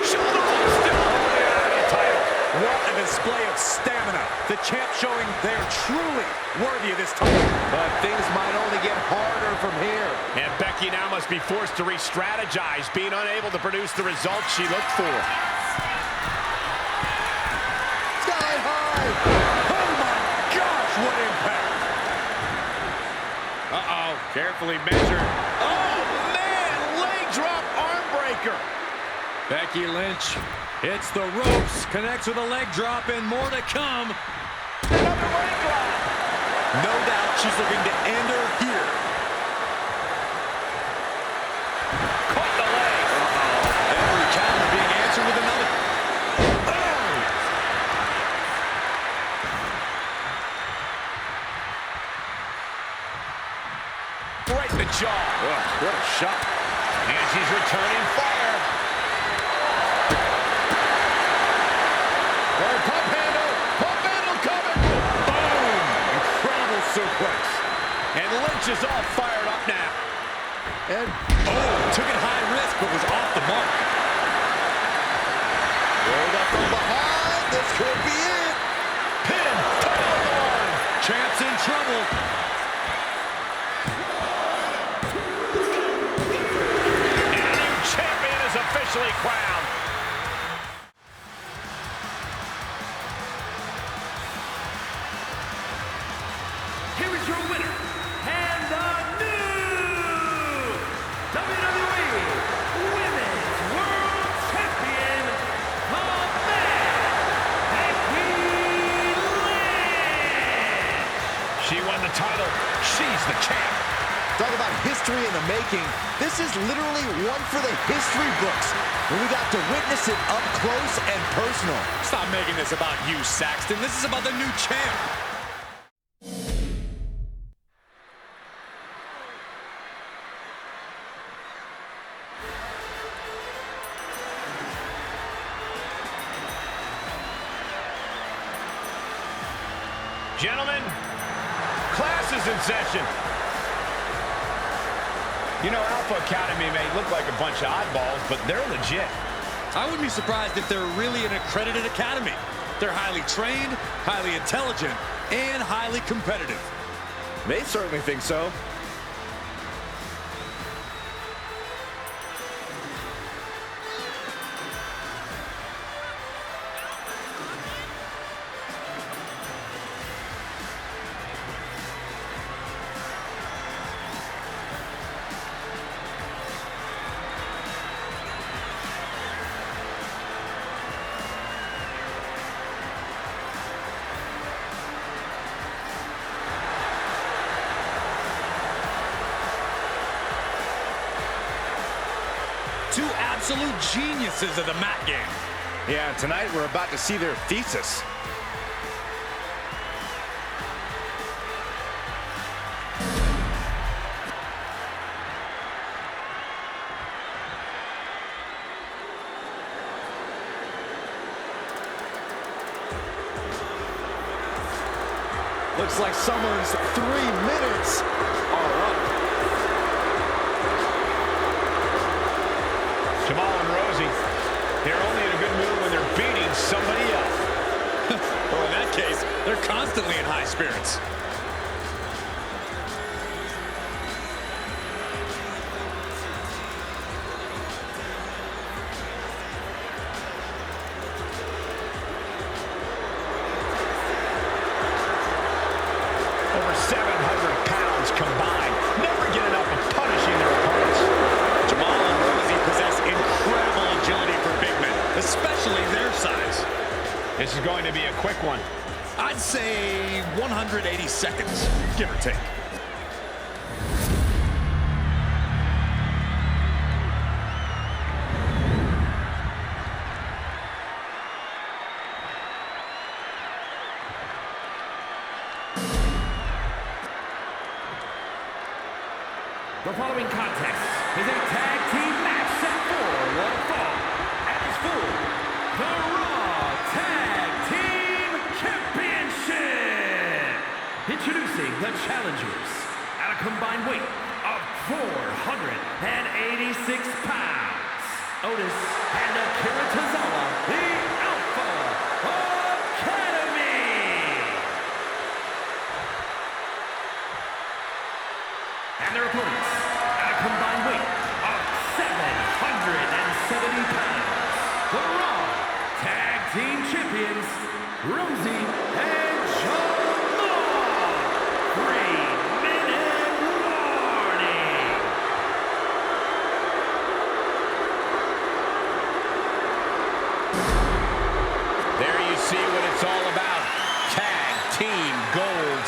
Shoulder roll still holding on to the title. What a display of stamina. The champ showing they're truly worthy of this title. But things might only get harder from here. And Becky now must be forced to re-strategize, being unable to produce the results she looked for. Sky high. Oh my gosh, what impact. Uh-oh, carefully measured. Oh, man, leg drop arm breaker. Becky Lynch hits the ropes, connects with a leg drop, and more to come. Another leg drop. No doubt she's looking to end her here. Caught the leg. Every counter being answered with another. Right in the jaw. What a shot. And she's returning fire. Pump handle coming. Boom. Incredible suplex. And Lynch is all fired up now. And Took it high risk, but was off the mark. rolled up from behind. This could be it. Pin. Title on the line. Champ's in trouble. And a new champion is officially crowned. Here is your winner, and the new WWE Women's World Champion, the Becky Lynch. She won the title. She's the champ. Talk about history in the making. This is literally one for the history books. And we got to witness it up close and personal. Stop making this about you, Saxton. This is about the new champ. Gentlemen, class is in session. You know, Alpha Academy may look like a bunch of oddballs, but they're legit. I wouldn't be surprised if they're really an accredited academy. They're highly trained, highly intelligent, and highly competitive. They certainly think so. Two absolute geniuses of the mat game. Yeah, and tonight we're about to see their thesis. Looks like Summer's 3 minutes are up. Jamal and Rosie, they're only in a good mood when they're beating somebody else. Or in that case, they're constantly in high spirits. Over 700 pounds combined. Never get enough of punishing their opponents. Jamal and Rosie possess incredible agility for big men, especially their size. This is going to be a quick one. I'd say 180 seconds, give or take. The following contest is a tag team match set for one fall. As for the Raw Tag Team Championship. Introducing the challengers at a combined weight of 486 pounds. Otis and Akira Tozawa, the Alpha Academy. And their opponents at a combined weight of 770 pounds. The Raw Tag Team Champions, Rosie and Jamal. 3-minute warning. There you see what it's all about. Tag team gold.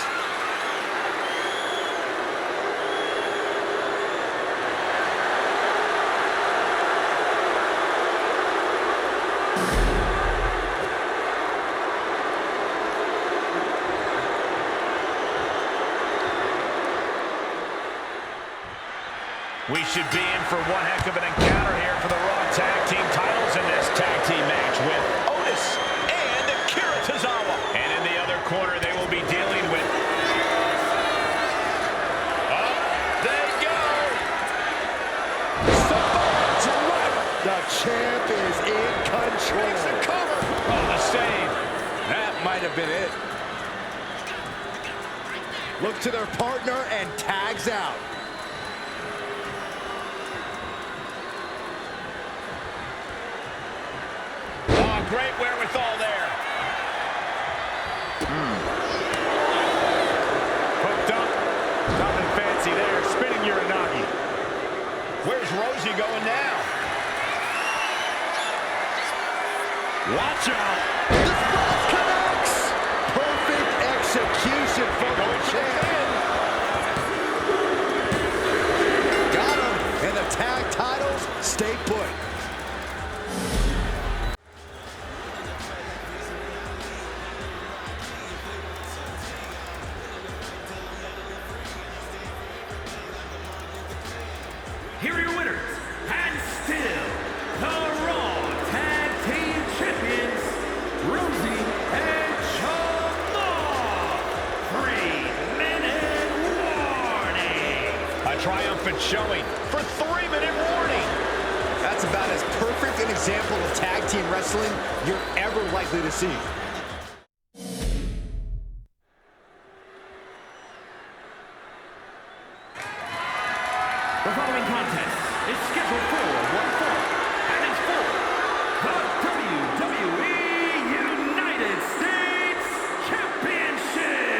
We should be in for one heck of an encounter here for the Raw Tag Team titles in this tag team match with Otis and Akira Tozawa. And in the other corner, they will be dealing with... Up they go! The champ is in control. Makes the cover. Oh, the save. That might have been it. Look to their partner and tags out. Great wherewithal there. Hooked up. Nothing fancy there. Spinning Uranagi. Where's Rosie going now? Watch out. The splash connects. Perfect execution from the champ. Got him. And the tag titles stay put. Here are your winners, and still the Raw Tag Team Champions, Rosie and Jamal. 3-minute warning. A triumphant showing for 3-minute warning. That's about as perfect an example of tag team wrestling you're ever likely to see. The following contest is scheduled for one fall and is for the WWE United States Championship.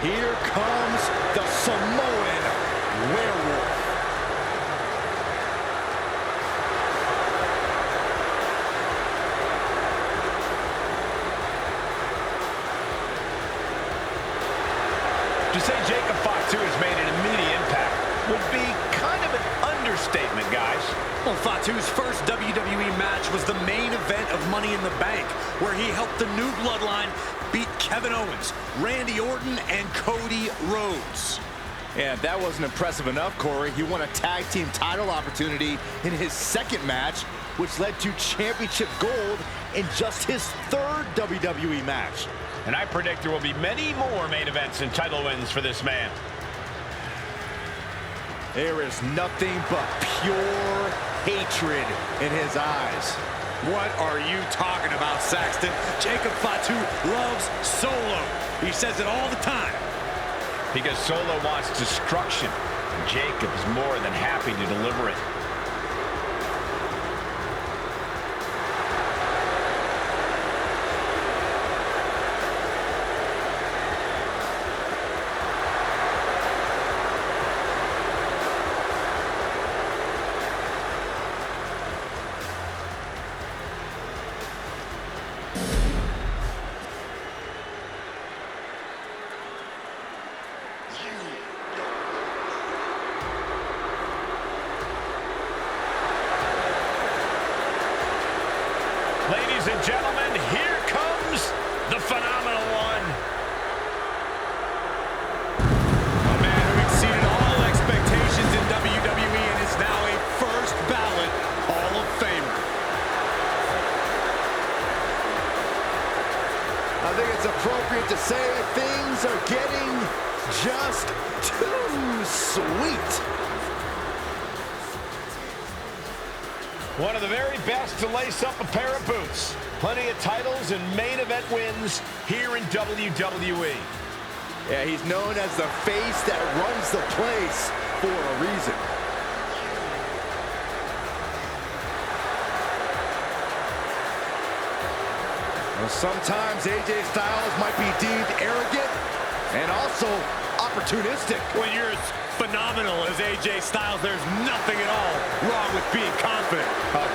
Here comes the Samoan Werewolf. To say Jacob Fatu has made an immediate impact would be kind of an understatement, guys. Well, Fatu's first WWE match was the main event of Money in the Bank, where he helped the new bloodline beat Kevin Owens, Randy Orton, and Cody Rhodes. And if that wasn't impressive enough, Corey, he won a tag team title opportunity in his second match, which led to championship gold in just his third WWE match. And I predict there will be many more main events and title wins for this man. There is nothing but pure hatred in his eyes. What are you talking about, Saxton? Jacob Fatu loves Solo. He says it all the time. Because Solo wants destruction. Jacob is more than happy to deliver it. Ladies and gentlemen, here comes the phenomenal one. A man who exceeded all expectations in WWE and is now a first ballot Hall of Famer. I think it's appropriate to say things are getting just too sweet. One of the very best to lace up a pair of boots. Plenty of titles and main event wins here in WWE. Yeah, he's known as the face that runs the place for a reason. Well, sometimes AJ Styles might be deemed arrogant and also opportunistic. When you're as phenomenal as AJ Styles, there's nothing at all wrong with being confident.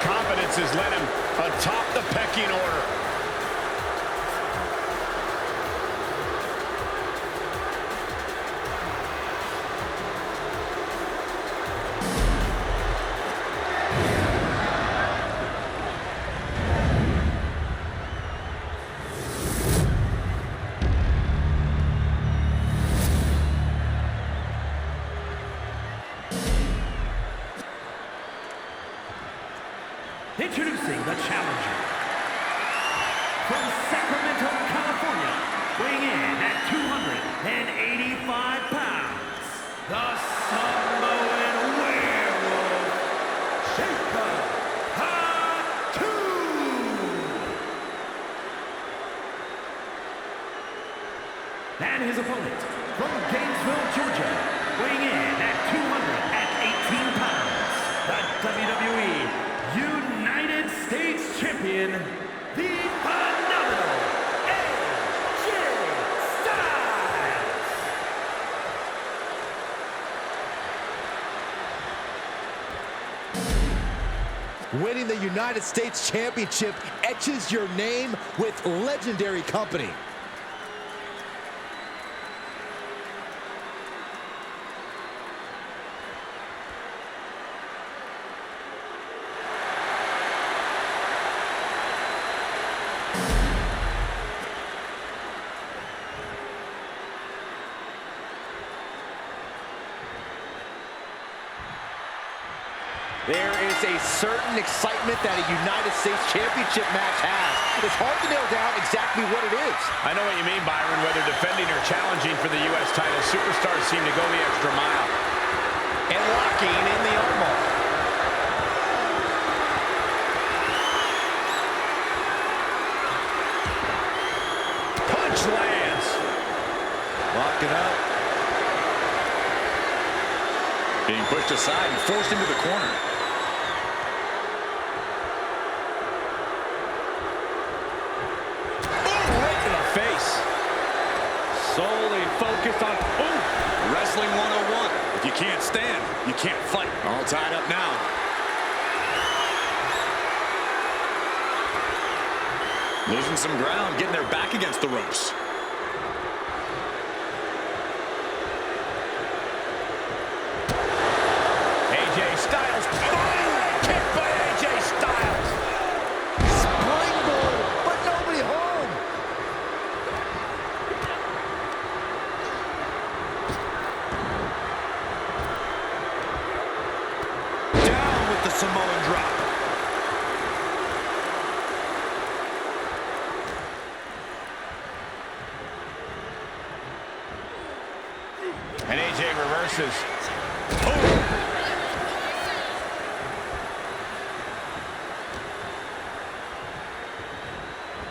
Confidence has led him atop the pecking order. Introducing the challenger. From Sacramento, California, weighing in at 285 pounds, the Samoan Werewolf, Jacob Fatu. And his opponent, from Gainesville, Georgia, weighing in at 218 pounds, the WWE United States Champion, the phenomenal AJ Styles. Winning the United States Championship etches your name with legendary company. There is a certain excitement that a United States Championship match has. It's hard to nail down exactly what it is. I know what you mean, Byron. Whether defending or challenging for the U.S. title, superstars seem to go the extra mile. And locking in the armbar. Punch lands. Locking up. Being pushed aside and forced into the corner. Solely focused on, Wrestling 101. If you can't stand, you can't fight. All tied up now. Losing some ground, getting their back against the ropes. AJ Styles. Oh, kick by AJ Styles. Springboard, but nobody home. Down with the Samoan drop. And AJ reverses.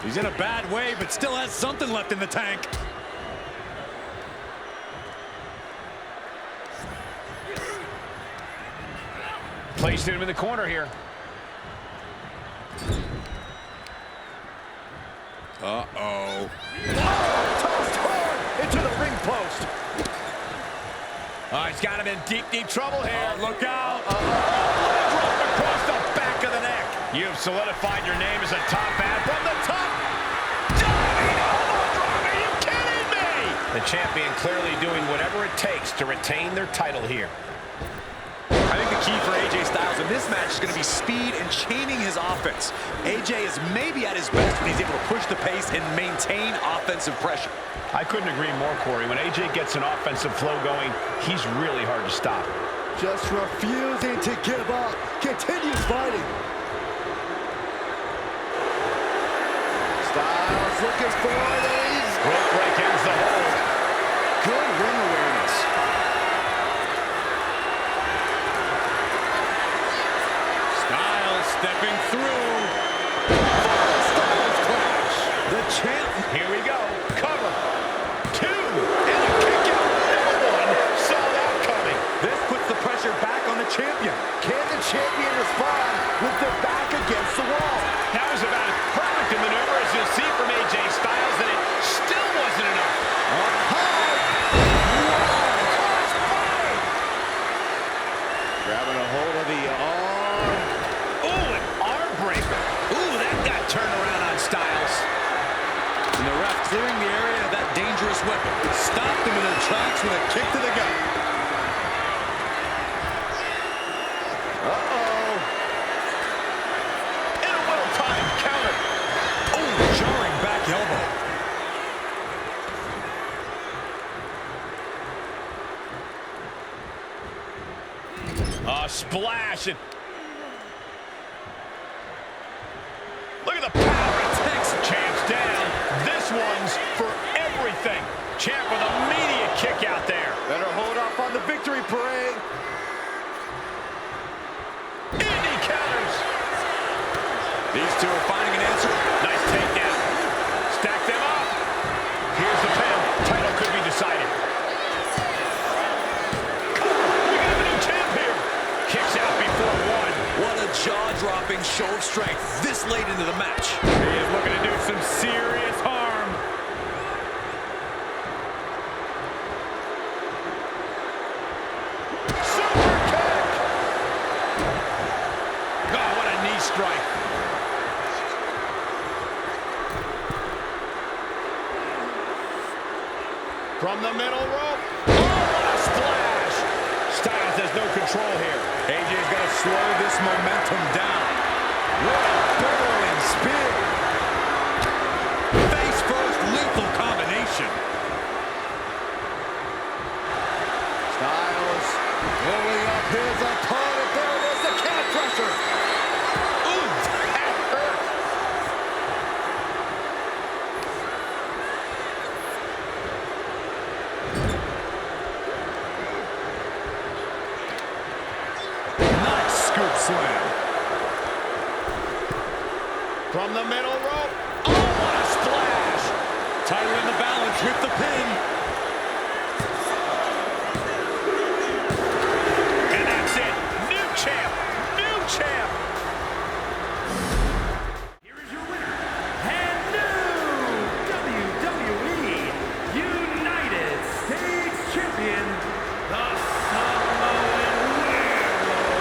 He's in a bad way, but still has something left in the tank. Placed him in the corner here. Uh-oh. Tossed hard into the ring post. Oh, he's got him in deep, deep trouble here. Look out. Drop across the back of the neck. You've solidified your name as a top man from the top. Diving elbow drop. Are you kidding me? The champion clearly doing whatever it takes to retain their title here. I think the key for AJ Styles in this match is going to be speed and chaining his offense. AJ is maybe at his best when he's able to push the pace and maintain offensive pressure. I couldn't agree more, Corey. When AJ gets an offensive flow going, he's really hard to stop. Just refusing to give up. Continues fighting. Styles looking for these. Rope break ends the hold. Good ring awareness. Styles stepping through. Styles clash. The champ. Here we go. Cover. 2. And a kick out. No one saw that coming. This puts the pressure back on the champion. Can the champion respond with their back against the wall? That was about as perfect a maneuver as you'll see from turn around on Styles. And the ref clearing the area of that dangerous weapon. Stopped them in their tracks with a kick to the gut. Uh-oh. And a well-timed counter. Oh, jarring back elbow. A splash. And look at the power it takes. Champ's down. This one's for everything. Champ with a immediate kick out there. Better hold off on the victory parade. Indy counters. These two are finding an answer. Nice takedown. Stack them up. Here's the pin. Title could be decided. We got a new champ here. Kicks out before one. What a jaw-dropping show of strength this late into the match. He is looking to do some serious harm. Super kick. Oh, what a knee strike. From the middle rope. Oh, what a splash. Styles has no control here. AJ's got to slow this momentum down. What a burrowing spear. Face first, lethal combination. Styles pulling up his opponent. There it is, the calf crusher. Ooh, that hurt. Nice scoop slam. From the middle rope. Oh, what a splash. Title in the balance with the pin. And that's it. New champ. New champ. Here is your winner, and new WWE United States Champion, the Samoan Werewolf,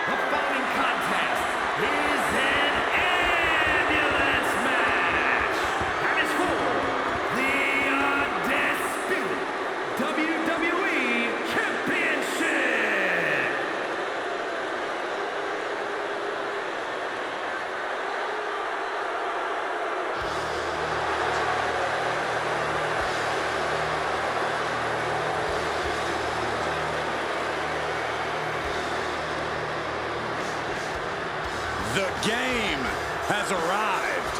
The following contest is an ambulance match and is for the undisputed WWE Championship. The game has arrived.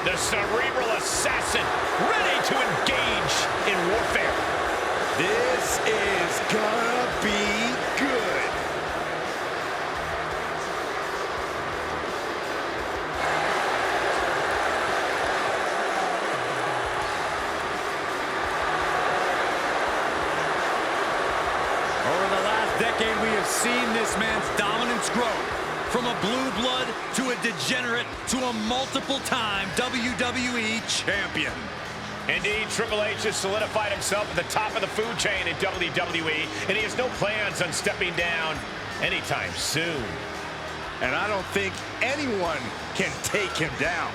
The cerebral assassin, ready to engage in warfare. This is gonna be good. Over the last decade, we have seen this man's dominance grow. From a blue blood to a degenerate to a multiple-time WWE champion. Indeed, Triple H has solidified himself at the top of the food chain in WWE, and he has no plans on stepping down anytime soon. And I don't think anyone can take him down.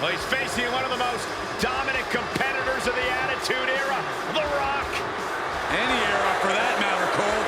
Well, he's facing one of the most dominant competitors of the Attitude Era, The Rock. Any era for that matter, Cole.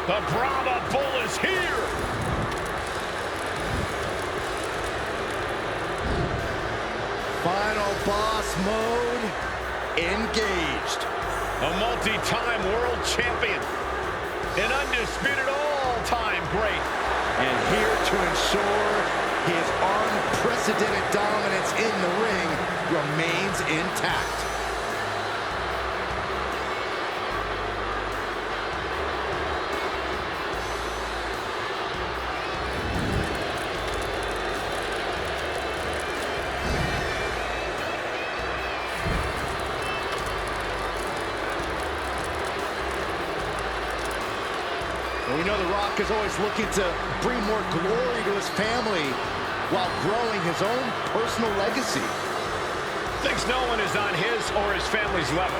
The Brahma Bull is here. Final boss mode engaged. A multi-time world champion. An undisputed all-time great. And here to ensure his unprecedented dominance in the ring remains intact. We know The Rock is always looking to bring more glory to his family while growing his own personal legacy. Thinks no one is on his or his family's level.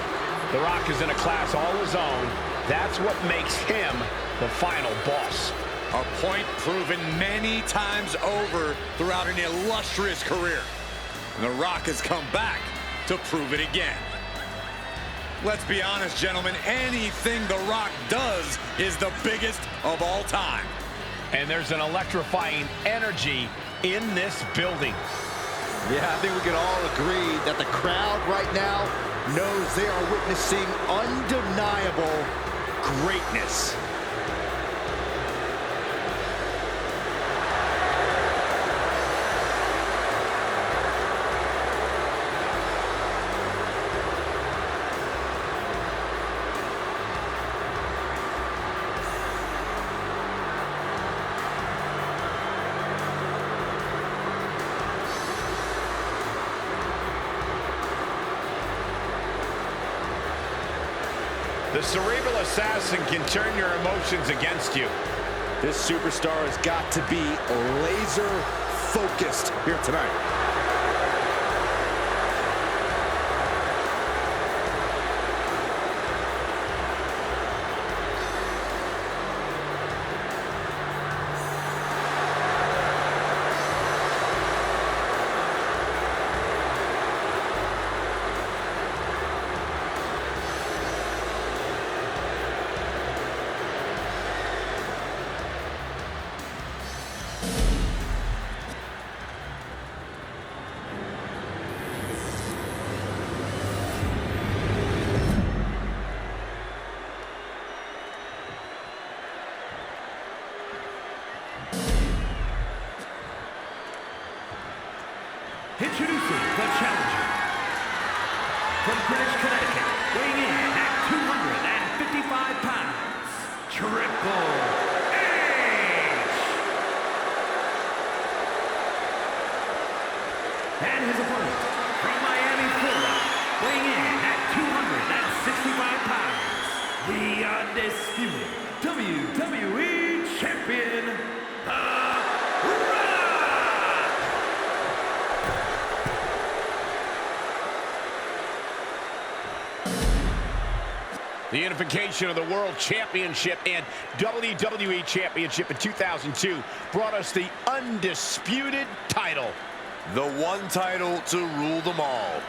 The Rock is in a class all his own. That's what makes him the final boss. A point proven many times over throughout an illustrious career. And The Rock has come back to prove it again. Let's be honest, gentlemen, anything The Rock does is the biggest of all time. And there's an electrifying energy in this building. Yeah, I think we can all agree that the crowd right now knows they are witnessing undeniable greatness. The cerebral assassin can turn your emotions against you. This superstar has got to be laser focused here tonight. Introducing the challenger. From Greenwich, Connecticut, weighing in at 255 pounds, Triple H. And his opponent, from Miami, Florida, weighing in at 265 pounds, the undisputed WWE Champion, The unification of the World Championship and WWE Championship in 2002 brought us the undisputed title. The one title to rule them all.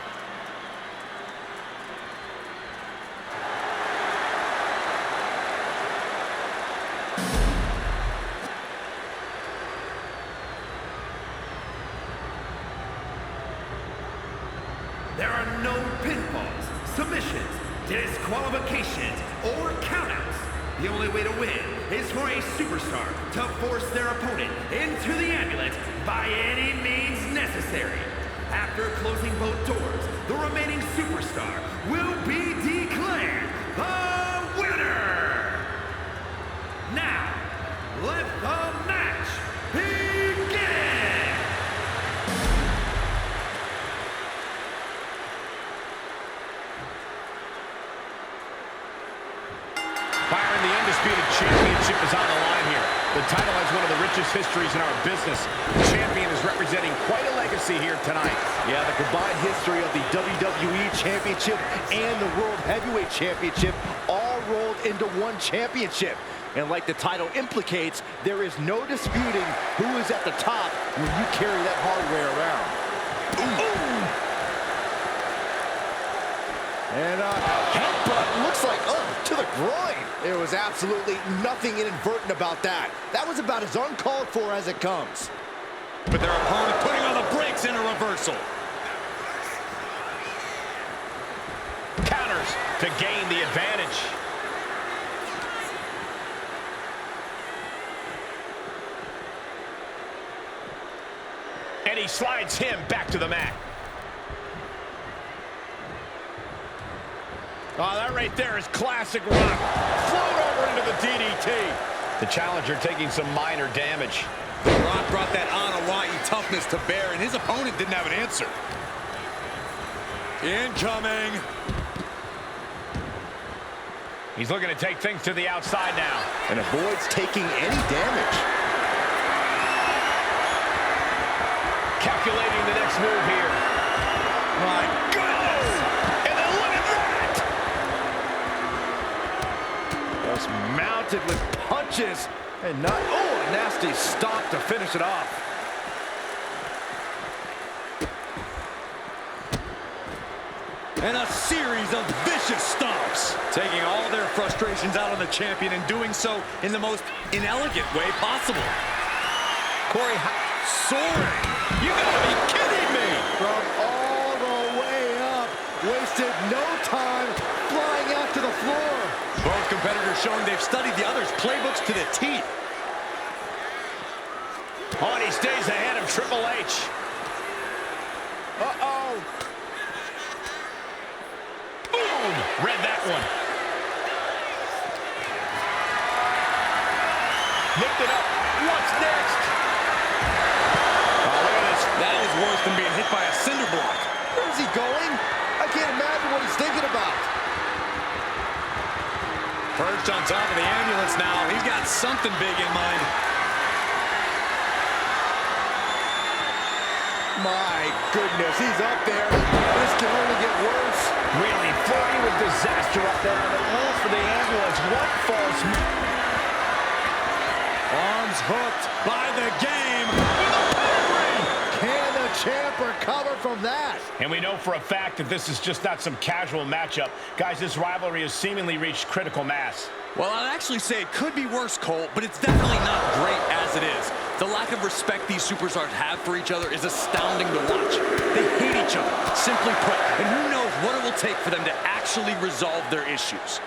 there are no pinfalls, submissions, disqualifications, or countouts. The only way to win is for a superstar to force their opponent into the ambulance by any means necessary. After closing both doors, the remaining superstar will be declared the winner. Now, let the match begin. Byron, the undisputed championship is on the line here. The title has one of the richest histories in our business. The champion is representing quite a legacy here tonight. Yeah, the combined history of the WWE Championship and the World Heavyweight Championship all rolled into one championship. And like the title implicates, there is no disputing who is at the top when you carry that hardware around. Ooh. And headbutt looks like to the groin. There was absolutely nothing inadvertent about that. That was about as uncalled for as it comes. But their opponent putting on the brakes in a reversal. Counters to gain the advantage. And he slides him back to the mat. Oh, that right there is classic Rock. Float over into the DDT. The challenger taking some minor damage. The Rock brought that Hawaii toughness to bear, and his opponent didn't have an answer. Incoming. He's looking to take things to the outside now. And avoids taking any damage. Calculating the next move here. My goodness! And then look at that! Just mounted with punches and not, oh, a nasty stop to finish it off. And a series of vicious stomps. Taking all their frustrations out on the champion and doing so in the most inelegant way possible. Corey, soaring. You gotta be kidding me. From all the way up. Wasted no time flying out to the floor. Both competitors showing they've studied the other's playbooks to the teeth. Oh, and he stays ahead of Triple H. Uh-oh. Boom! Read that one. Lifted up. What's next? Oh, look at this. That is worse than being hit by a cinder block. Where's he going? I can't imagine what he's thinking about. Perched on top of the ambulance now. He's got something big in mind. My goodness, he's up there. This can only get worse. Really flirting with disaster up there on the roof for the ambulance. What false move? Arms hooked by the game. Can the champ recover from that? And we know for a fact that this is just not some casual matchup. Guys, this rivalry has seemingly reached critical mass. Well, I'd actually say it could be worse, Cole, but it's definitely not great as it is. The lack of respect these superstars have for each other is astounding to watch. They hate each other, simply put, and who knows what it will take for them to actually resolve their issues.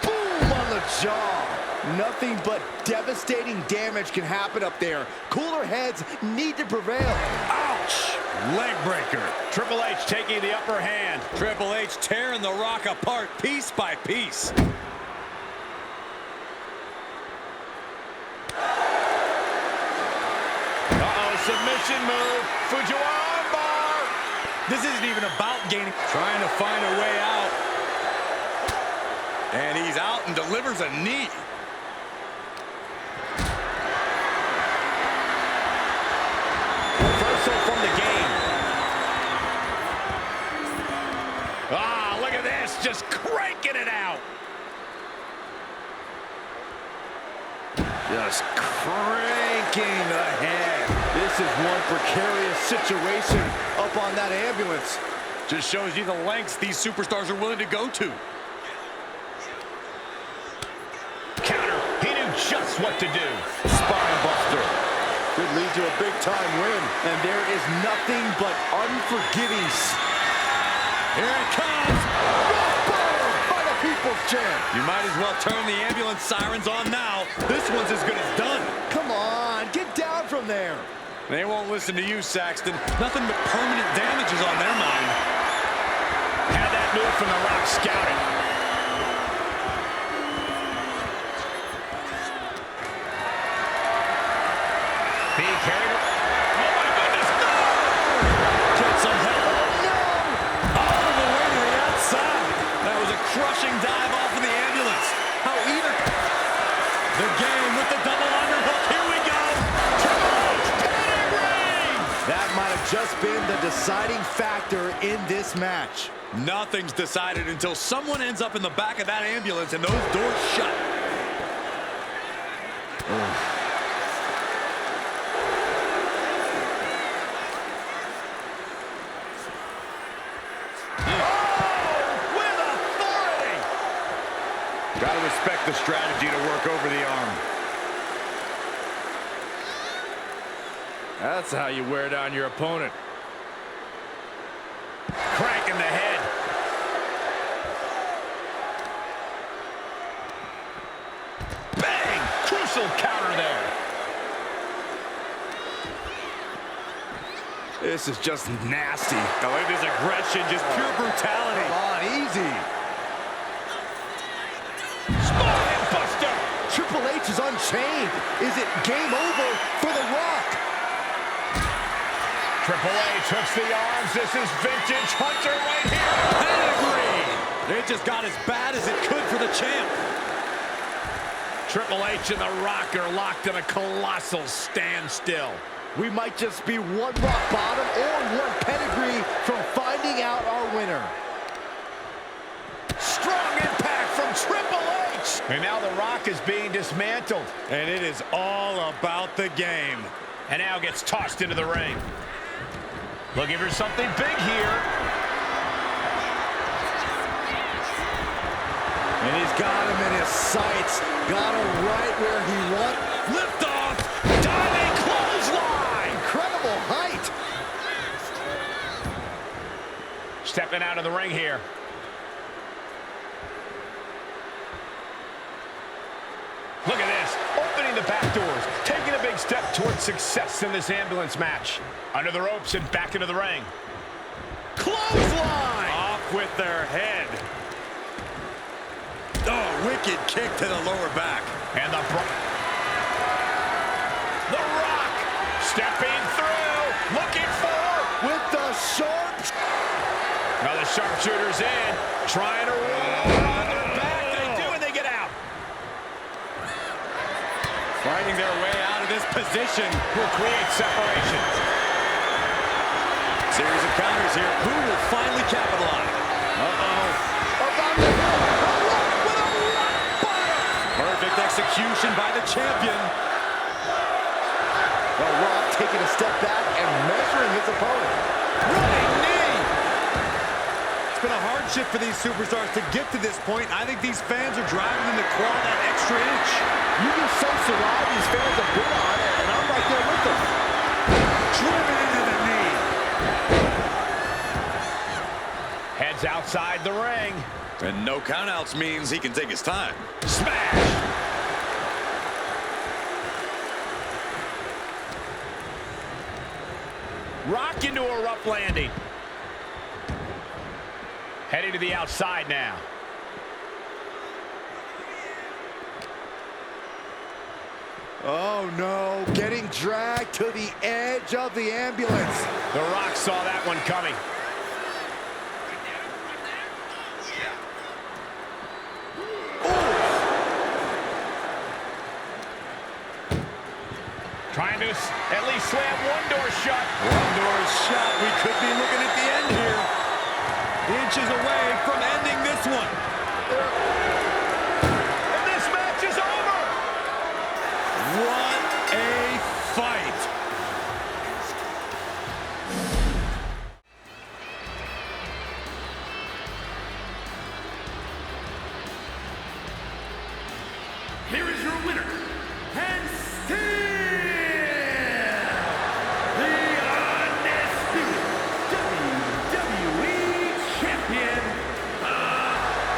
Boom on the jaw. Nothing but devastating damage can happen up there. Cooler heads need to prevail. Ouch! Leg breaker. Triple H taking the upper hand. Triple H tearing the Rock apart piece by piece. Submission move. Fujiwara bar. This isn't even about gaining. Trying to find a way out. And he's out and delivers a knee. Reversal from the game. Ah, look at this. Just cranking it out. Just cranking ahead. This is one precarious situation up on that ambulance. Just shows you the lengths these superstars are willing to go to. Counter. He knew just what to do. Spine buster. Could lead to a big-time win. And there is nothing but unforgiving. Here it comes. By the People's Champ. You might as well turn the ambulance sirens on now. This one's as good as done. Come on, get down from there. They won't listen to you, Saxton. Nothing but permanent damages on their mind. Had that move from the Rock scouted. Being carried. Oh my goodness, no! Get some help. No! All the way to the outside. That was a crushing dive off of the ambulance. How either. The game with the double underhook. Here we go. That might have just been the deciding factor in this match. Nothing's decided until someone ends up in the back of that ambulance and those doors shut. Gotta respect the strategy to work over the arm. That's how you wear down your opponent. Crank in the head. Bang! Crucial counter there. This is just nasty. Oh, look at his aggression, just pure brutality. Come on, easy. Spine buster. Triple H is unchained. Is it game over for The Rock? Triple H hooks the arms. This is vintage Hunter right here. Pedigree. It just got as bad as it could for the champ. Triple H and The Rock are locked in a colossal standstill. We might just be one rock bottom or one pedigree from finding out our winner. Strong impact from Triple H. And now The Rock is being dismantled. And it is all about the game. And now gets tossed into the ring. Looking for something big here. And he's got him in his sights. Got him right where he wants. Lift off. Diving clothesline. Incredible height. Stepping out of the ring here. Look at this. Opening the back doors. Taking a big step towards success in this ambulance match. Under the ropes and back into the ring. Clothesline. Off with their head. Oh, wicked kick to the lower back. And the Rock stepping through. Looking for. With the sharp. Now the sharpshooter's in. Trying to roll on their back. They do, and they get out. Fighting their way out of this position. Will create separation. Series of counters here. Who will finally capitalize? About to hit. The Rock with a rock bottom. Perfect execution by the champion. The Rock taking a step back and measuring his opponent. Running knee. It's been a hardship for these superstars to get to this point. I think these fans are driving them to claw that extra inch. You can sense the ride these fans have been on, and I'm right there with them. Driven into the knee. Heads outside the ring. And no countouts means he can take his time. Smash. Rock into a rough landing. Heading to the outside now. Oh no, getting dragged to the edge of the ambulance. The Rock saw that one coming. Trying to at least slam one door shut. One door is shut. We could be looking at the end here. Inches away from ending this one. And this match is over. What a fight. Here is your winner, and still the undisputed WWE Champion,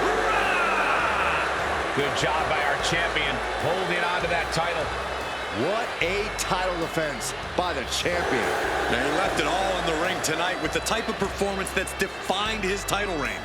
The Rock! Good job by our champion holding on to that title. What a title defense by the champion. Now he left it all in the ring tonight with the type of performance that's defined his title reign.